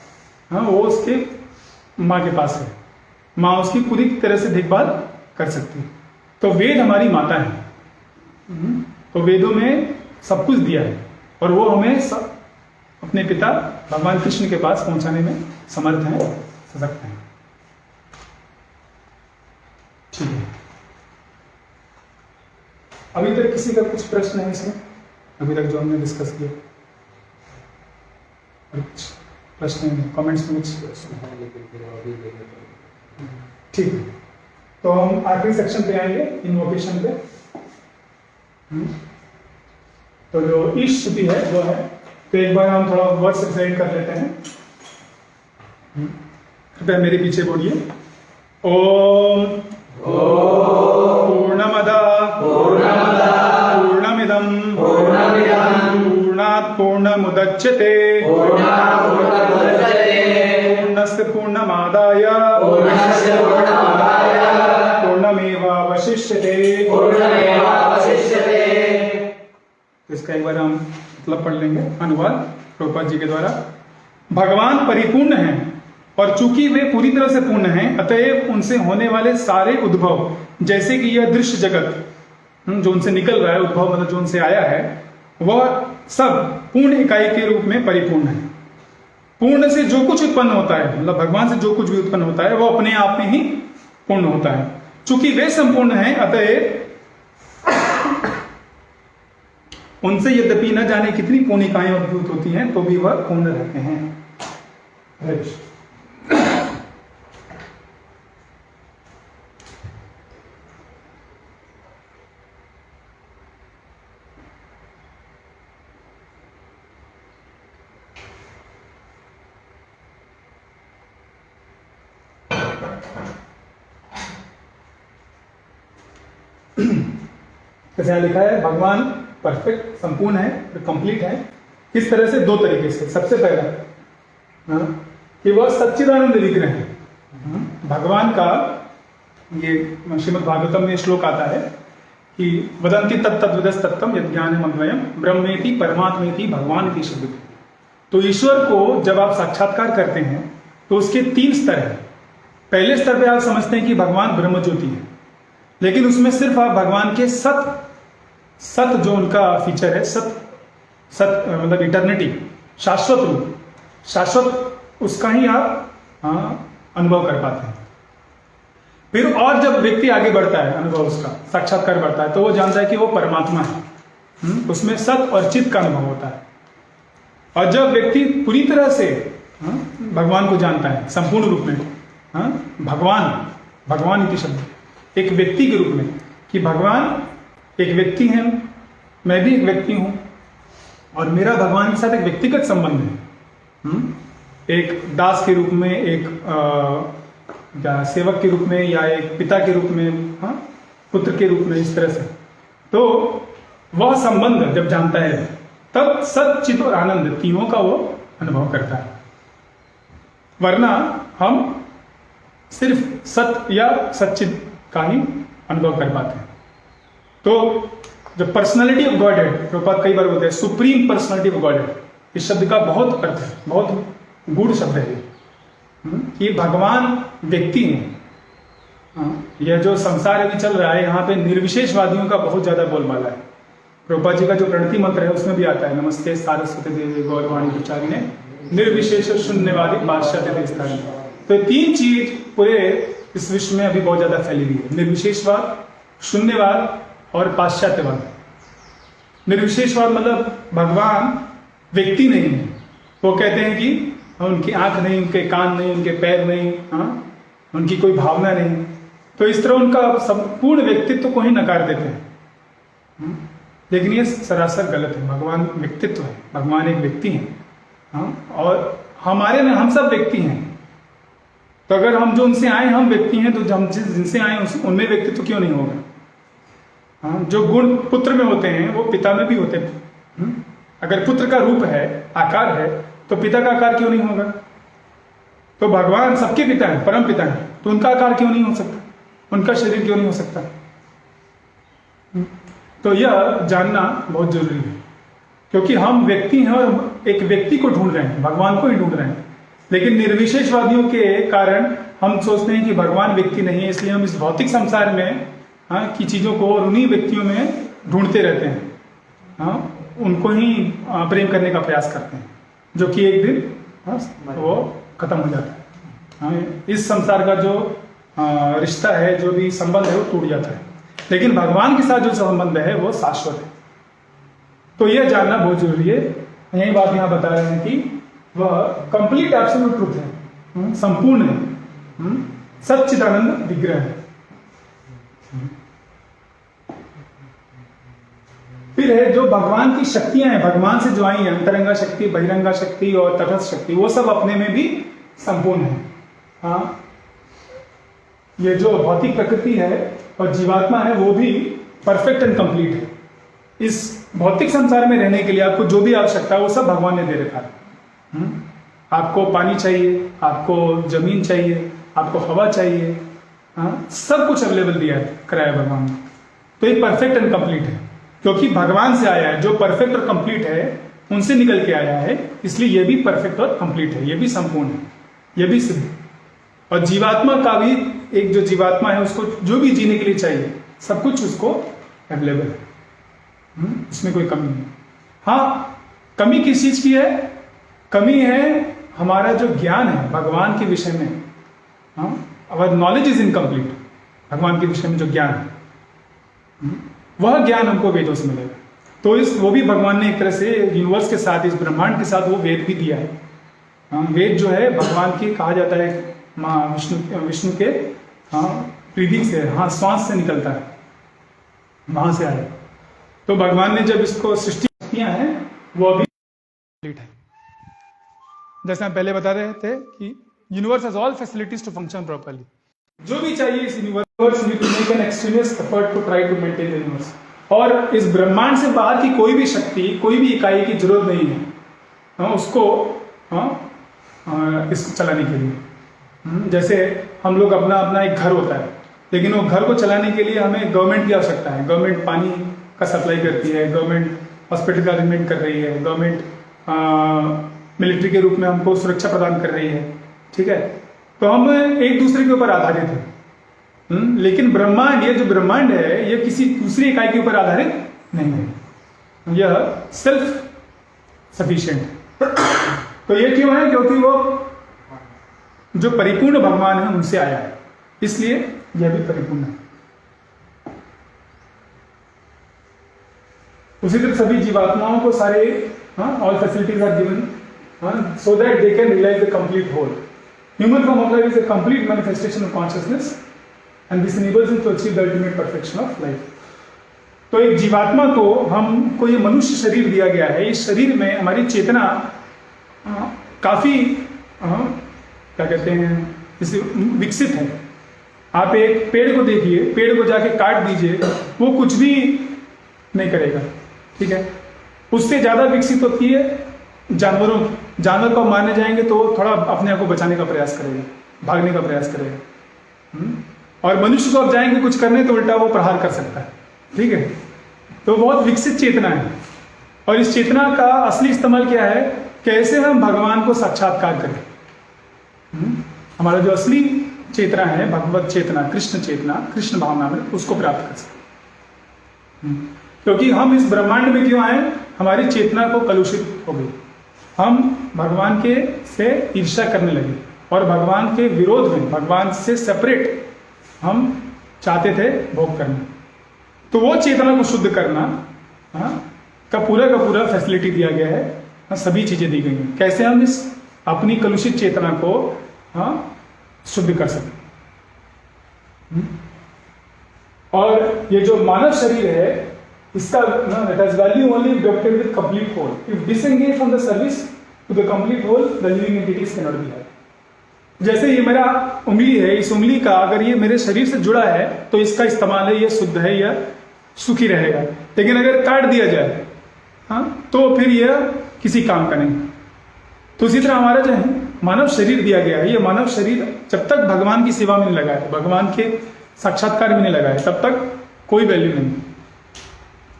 Speaker 1: वो उसके माँ के पास है, माँ उसकी पूरी तरह से देखभाल कर सकती है। तो वेद हमारी माता है। तो वेदों में सब कुछ दिया है और वो हमें सब अपने पिता भगवान कृष्ण के पास पहुंचाने में समर्थ हैं, सशक्त हैं। ठीक है, अभी तक किसी का कुछ प्रश्न है इसमें, अभी तक जो हमने डिस्कस किया? कुछ प्रश्न है कमेंट्स में? ठीक है, तो हम आखिरी सेक्शन पे आएंगे, इन्वोकेशन पे। तो जो ईश श्रुति है वो है, तो एक बार हम थोड़ा वर्ड्स एक्साइड कर लेते हैं। कृपया मेरे पीछे बोलिए। ओम पूर्णमदः पूर्णमिदं पूर्णात् पूर्णमुदच्यते पूर्णस्य पूर्णमादाय पूर्णमेवावशिष्यते। इसका एक बार हम मतलब पढ़ लेंगे, अनुवाद प्रभुपाद जी के द्वारा। भगवान परिपूर्ण हैं और चूंकि वे पूरी तरह से पूर्ण हैं, अतएव उनसे होने वाले सारे उद्भव, जैसे कि यह दृश्य जगत, जो उनसे निकल रहा है, उद्भव मतलब जो उनसे आया है, वह सब पूर्ण इकाई के रूप में परिपूर्ण है। पूर्ण से जो कुछ उत्पन्न होता है, मतलब भगवान से जो कुछ भी उत्पन्न होता है, वो अपने आप में ही पूर्ण होता है। चूंकि वे संपूर्ण हैं, अतएव उनसे यद्यपि न जाने कितनी पूर्ण इकाइयां उद्भूत होती हैं, तो भी वह पूर्ण रहते हैं। जैसे यहाँ लिखा है, भगवान परफेक्ट, संपूर्ण है, कंप्लीट है। किस तरह से? दो तरीके से। सबसे पहला कि वह सच्चिदानंद विग्रह है। भगवान का, ये श्रीमद् भागवतम में श्लोक आता है कि वदंती तत्तद्विदस् तत्तम यज्ञानम अद्वयम ब्रह्मेति परमात्मेति भगवान इति शब्द। तो ईश्वर को जब आप साक्षात्कार करते हैं तो उसके 3 स्तर हैं। पहले स्तर पे आप समझते हैं कि भगवान ब्रह्म ज्योति है, लेकिन उसमें सिर्फ आप भगवान के सत जो उनका फीचर है, सत मतलब इटर्निटी, शाश्वत रूप, शाश्वत, उसका ही आप अनुभव कर पाते हैं। फिर और जब व्यक्ति आगे बढ़ता है, अनुभव उसका साक्षात्कार बढ़ता है, तो वो जानता है कि वो परमात्मा है। उसमें सत और चित्त का अनुभव होता है। और जब व्यक्ति पूरी तरह से भगवान को जानता है संपूर्ण रूप में, भगवान इति शब्द एक व्यक्ति के रूप में, कि भगवान एक व्यक्ति है, मैं भी एक व्यक्ति हूं, और मेरा भगवान के साथ एक व्यक्तिगत संबंध है। एक दास के रूप में, एक सेवक के रूप में, या एक पिता के रूप में, पुत्र के रूप में, इस तरह से। तो वह संबंध जब जानता है, तब सत, चित और आनंद तीनों का वो अनुभव करता है। वरना हम सिर्फ सत या सच्चित का ही अनुभव कर पाते हैं। तो जो पर्सनालिटी ऑफ गॉड है, प्रभुपाद कई बार बोलते हैं सुप्रीम पर्सनालिटी ऑफ गॉड है, इस शब्द का बहुत अर्थ है, बहुत गूढ़ शब्द है कि भगवान व्यक्ति है। यह जो संसार अभी चल रहा है, यहाँ पे निर्विशेषवादियों का बहुत ज्यादा बोलबाला है। प्रभुपाद जी का जो प्रणति मंत्र है उसमें भी आता है, नमस्ते सारस्वती देवी गौरवाणी प्रचारिणे निर्विशेष शून्यवादी पाश्चात्य देशधारिणी। तो 3 चीज पूरे इस विश्व में अभी बहुत ज्यादा फैली हुई है, निर्विशेषवाद, शून्यवाद और पाश्चात्यवाद। निर्विशेषवाद मतलब भगवान व्यक्ति नहीं है। वो कहते हैं कि उनकी आंख नहीं, उनके कान नहीं, उनके पैर नहीं, उनकी कोई भावना नहीं। तो इस तरह उनका संपूर्ण व्यक्तित्व को ही नकार देते हैं। लेकिन ये सरासर गलत है। भगवान व्यक्तित्व है, भगवान एक व्यक्ति है, और हमारे में हम सब व्यक्ति हैं। तो अगर हम जो उनसे आए हम व्यक्ति हैं, तो हम जिनसे आए उनमें व्यक्तित्व क्यों नहीं होगा? जो गुण पुत्र में होते हैं वो पिता में भी होते हैं। अगर पुत्र का रूप है, आकार है, तो पिता का आकार क्यों नहीं होगा? तो भगवान सबके पिता हैं, परम पिता हैं, तो उनका आकार क्यों नहीं हो सकता? उनका शरीर क्यों नहीं हो सकता? तो यह जानना बहुत जरूरी है, क्योंकि हम व्यक्ति हैं और एक व्यक्ति को ढूंढ रहे हैं, भगवान को ही ढूंढ रहे हैं। लेकिन निर्विशेषवादियों के कारण हम सोचते हैं कि भगवान व्यक्ति नहीं है, इसलिए हम इस भौतिक संसार में की चीजों को और उन्हीं व्यक्तियों में ढूंढते रहते हैं। उनको ही प्रेम करने का प्रयास करते हैं, जो कि एक दिन वो खत्म हो जाता है। इस संसार का जो रिश्ता है, जो भी संबंध है, वो टूट जाता है। लेकिन भगवान के साथ जो संबंध है वो शाश्वत है। तो यह जानना बहुत जरूरी है। यही बात यहाँ बता रहे हैं कि वह कंप्लीट एब्सोल्यूट ट्रुथ है, संपूर्ण है, सच्चिदानंद विग्रह है। फिर है जो भगवान की शक्तियां हैं, भगवान से जो आई है, अंतरंगा शक्ति, बहिरंगा शक्ति और तटस्थ शक्ति, वो सब अपने में भी संपूर्ण है। ये जो भौतिक प्रकृति है और जीवात्मा है, वो भी परफेक्ट एंड कंप्लीट है। इस भौतिक संसार में रहने के लिए आपको जो भी आवश्यकता है वो सब भगवान ने दे रखा है। आपको पानी चाहिए, आपको जमीन चाहिए, आपको हवा चाहिए, सब कुछ अवेलेबल दिया है, कराया भगवान ने। तो ये परफेक्ट एंड कंप्लीट है, क्योंकि भगवान से आया है। जो परफेक्ट और कंप्लीट है उनसे निकल के आया है, इसलिए ये भी परफेक्ट और कंप्लीट है, ये भी संपूर्ण है, ये भी सिद्ध। और जीवात्मा का भी, एक जो जीवात्मा है उसको जो भी जीने के लिए चाहिए सब कुछ उसको अवेलेबल है। इसमें कोई कमी नहीं। हाँ, कमी किस चीज की है? कमी है हमारा जो ज्ञान है भगवान के विषय में। हाँ, अवर नॉलेज इज इनकम्प्लीट। भगवान के विषय में जो ज्ञान है वह ज्ञान हमको वेदों से मिलेगा। तो वो भी भगवान ने एक तरह से यूनिवर्स के साथ, इस ब्रह्मांड के साथ वो वेद भी दिया है। वेद जो है भगवान के, कहा जाता है माँ विष्णु के ब्रीदिंग से, श्वास से निकलता है, वहां से आया। तो भगवान ने जब इसको सृष्टि किया है वो अभी कंप्लीट है। जैसे हम पहले बता रहे थे कि universe has all facilities to function properly. जो भी चाहिए इस universe we to make an extraneous effort to try to maintain the universe. और इस ब्रह्मांड से बाहर की कोई भी शक्ति, कोई भी इकाई की जरूरत नहीं है उसको इसको चलाने के लिए। जैसे हम लोग अपना एक घर होता है, लेकिन वो घर को चलाने के लिए हमें गवर्नमेंट की आवश्यकता है। गवर्नमेंट पानी का सप्लाई करती है, गवर्नमेंट हॉस्पिटल का अरेंजमेंट कर रही है, गवर्नमेंट मिलिट्री के रूप में हमको सुरक्षा प्रदान कर रही है। ठीक है, तो हम एक दूसरे के ऊपर आधारित हैं। लेकिन ब्रह्मांड, ये जो ब्रह्मांड है ये किसी दूसरी इकाई के ऊपर आधारित नहीं है, यह सेल्फ सफिशिएंट है। तो ये क्यों है? क्योंकि वो जो परिपूर्ण भगवान है उनसे आया है, इसलिए यह भी परिपूर्ण है। उसी तरह सभी जीवात्माओं को सारे all facilities are given so that they can realise the complete whole. Human form of life is a complete manifestation of consciousness and this enables him to achieve the ultimate perfection of life। तो एक जीवात्मा को, हमको ये मनुष्य शरीर दिया गया है, इस शरीर में हमारी चेतना काफी क्या कहते हैं, जैसे विकसित है। आप एक पेड़ को देखिए, पेड़ को जाके काट दीजिए, वो कुछ भी नहीं करेगा। ठीक है, उससे ज्यादा विकसित होती है जानवर को मारने जाएंगे तो थोड़ा अपने आप को बचाने का प्रयास करेगा, भागने का प्रयास करेगा। और मनुष्य को अब जाएंगे कुछ करने तो उल्टा वो प्रहार कर सकता है। ठीक है, तो बहुत विकसित चेतना है। और इस चेतना का असली इस्तेमाल क्या है? कैसे हम भगवान को साक्षात्कार करें। हमारा जो असली चेतना है, भगवत चेतना, कृष्ण चेतना, कृष्ण भावना में, उसको प्राप्त कर सकते। क्योंकि हम इस ब्रह्मांड में क्यों आए? हमारी चेतना को कलुषित हो गई, हम भगवान के से ईर्ष्या करने लगे और भगवान के विरोध में, भगवान से सेपरेट हम चाहते थे भोग करना। तो वो चेतना को शुद्ध करना का पूरा फैसिलिटी दिया गया है, सभी चीजें दी गई हैं। कैसे हम इस अपनी कलुषित चेतना को शुद्ध कर सकते। और ये जो मानव शरीर है इसका it has value only docked with complete whole. If disengage from the service to the complete whole the living entities can not be had. जैसे ये मेरा उंगली है, इस उंगली का अगर ये मेरे शरीर से जुड़ा है तो इसका इस्तेमाल है, ये शुद्ध है, यह सुखी रहेगा। लेकिन अगर काट दिया जाए तो फिर यह किसी काम का नहीं। तो इसी तरह हमारा जो है मानव शरीर दिया गया है, ये मानव शरीर जब तक भगवान की सेवा में नहीं लगा है, भगवान के साक्षात्कार में नहीं लगा है, तब तक कोई वैल्यू नहीं।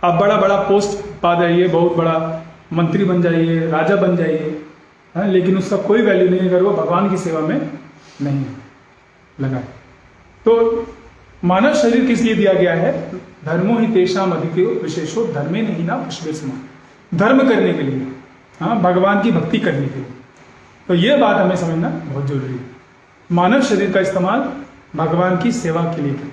Speaker 1: आप बड़ा बड़ा पोस्ट पा जाइए, बहुत बड़ा मंत्री बन जाइए, राजा बन जाइए, लेकिन उसका कोई वैल्यू नहीं अगर वो भगवान की सेवा में नहीं लगा। तो मानव शरीर किस लिए दिया गया है? धर्मो ही तेषाम अधिको विशेषो धर्मे नहीं ना पुष्पे समान, धर्म करने के लिए, भगवान की भक्ति करने के लिए। तो ये बात हमें समझना बहुत जरूरी है। मानव शरीर का इस्तेमाल भगवान की सेवा के लिए करें,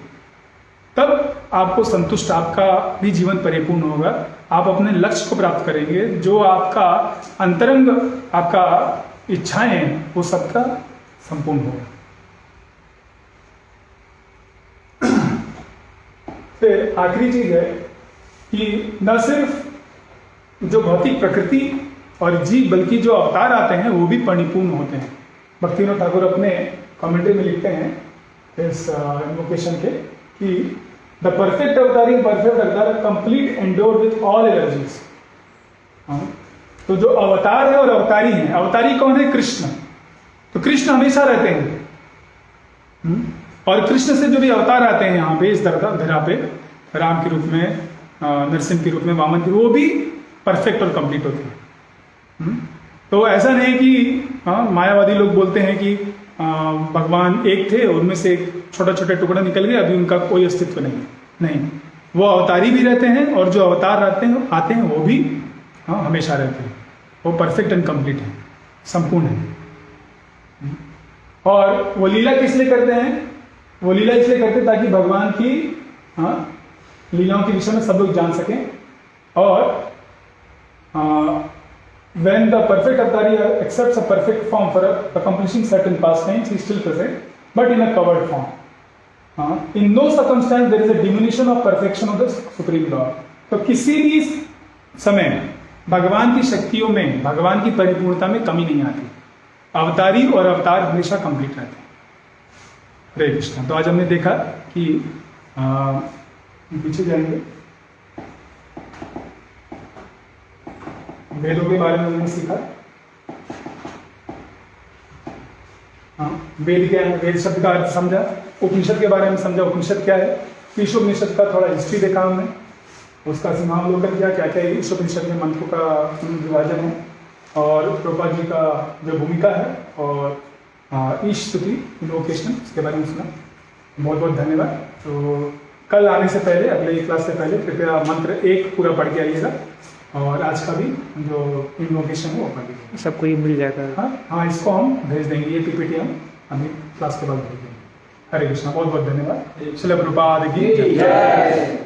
Speaker 1: तब आपको संतुष्ट, आपका भी जीवन परिपूर्ण होगा, आप अपने लक्ष्य को प्राप्त करेंगे। जो आपका अंतरंग, आपका इच्छाएं हैं, वो सबका संपूर्ण होगा। फिर आखिरी चीज है कि न सिर्फ जो भौतिक प्रकृति और जीव, बल्कि जो अवतार आते हैं वो भी परिपूर्ण होते हैं। भक्तिविनोद ठाकुर अपने कमेंट्री में लिखते हैं इस इन्वोकेशन के कि द परफेक्ट अवतारी, परफेक्ट अवतार complete endowed with all energies. तो जो अवतार है और अवतारी है, अवतारी कौन है? कृष्ण। तो कृष्ण हमेशा रहते हैं और कृष्ण से जो भी अवतार आते हैं यहाँ पे इस धरा पे, राम के रूप में, नरसिंह के रूप में, वामन के, वो भी परफेक्ट और कंप्लीट होते हैं। तो ऐसा नहीं कि मायावादी लोग बोलते हैं कि भगवान एक थे, उनमें से एक छोटा छोटा टुकड़ा निकल गया, अभी उनका कोई अस्तित्व नहीं। वो अवतारी भी रहते हैं और जो अवतार आते हैं वो भी हमेशा रहते हैं। वो परफेक्ट एंड कंप्लीट है, संपूर्ण है। और वो लीला किस लिए करते हैं? वो लीला इसलिए करते हैं ताकि भगवान की लीलाओं के विषय में सब लोग जान सकें। और when the perfect avatari accepts a perfect form for accomplishing certain pastimes, he is still present, but in a covered form. In no circumstance there is a diminution of perfection of the Supreme Lord. तो किसी भी समय भगवान की शक्तियों में, भगवान की परिपूर्णता में कमी नहीं आती। अवतारी और अवतार हमेशा कंप्लीट रहते हैं। हरे कृष्ण। तो आज हमने देखा कि पीछे जाएंगे, वेदों के बारे में हमने सीखा। वेद क्या है, वेद शब्द का अर्थ समझा, उपनिषद के बारे में समझा, उपनिषद क्या है, ईशोपनिषद का थोड़ा हिस्ट्री देखा हमने, उसका सिंहावलोकन किया, क्या क्या ईशोपनिषद में मंत्रों का विभाजन है, और प्रभुपाद जी का जो भूमिका है, और ईश स्तुति इनवोकेशन, इसके बारे में सुना। बहुत बहुत धन्यवाद। तो कल आने से पहले, अगले क्लास से पहले कृपया मंत्र 1 पूरा पढ़ के आइएगा, और आज का भी जो इनवोकेशन है वो पढ़ लीजिए।
Speaker 2: सबको ये मिल जाएगा।
Speaker 1: हाँ, इसको हम भेज देंगे, ये पीपीटी हम अभी क्लास के बाद भेज देंगे। हरे कृष्णा। बहुत बहुत धन्यवाद। श्रील प्रभुपाद की जय।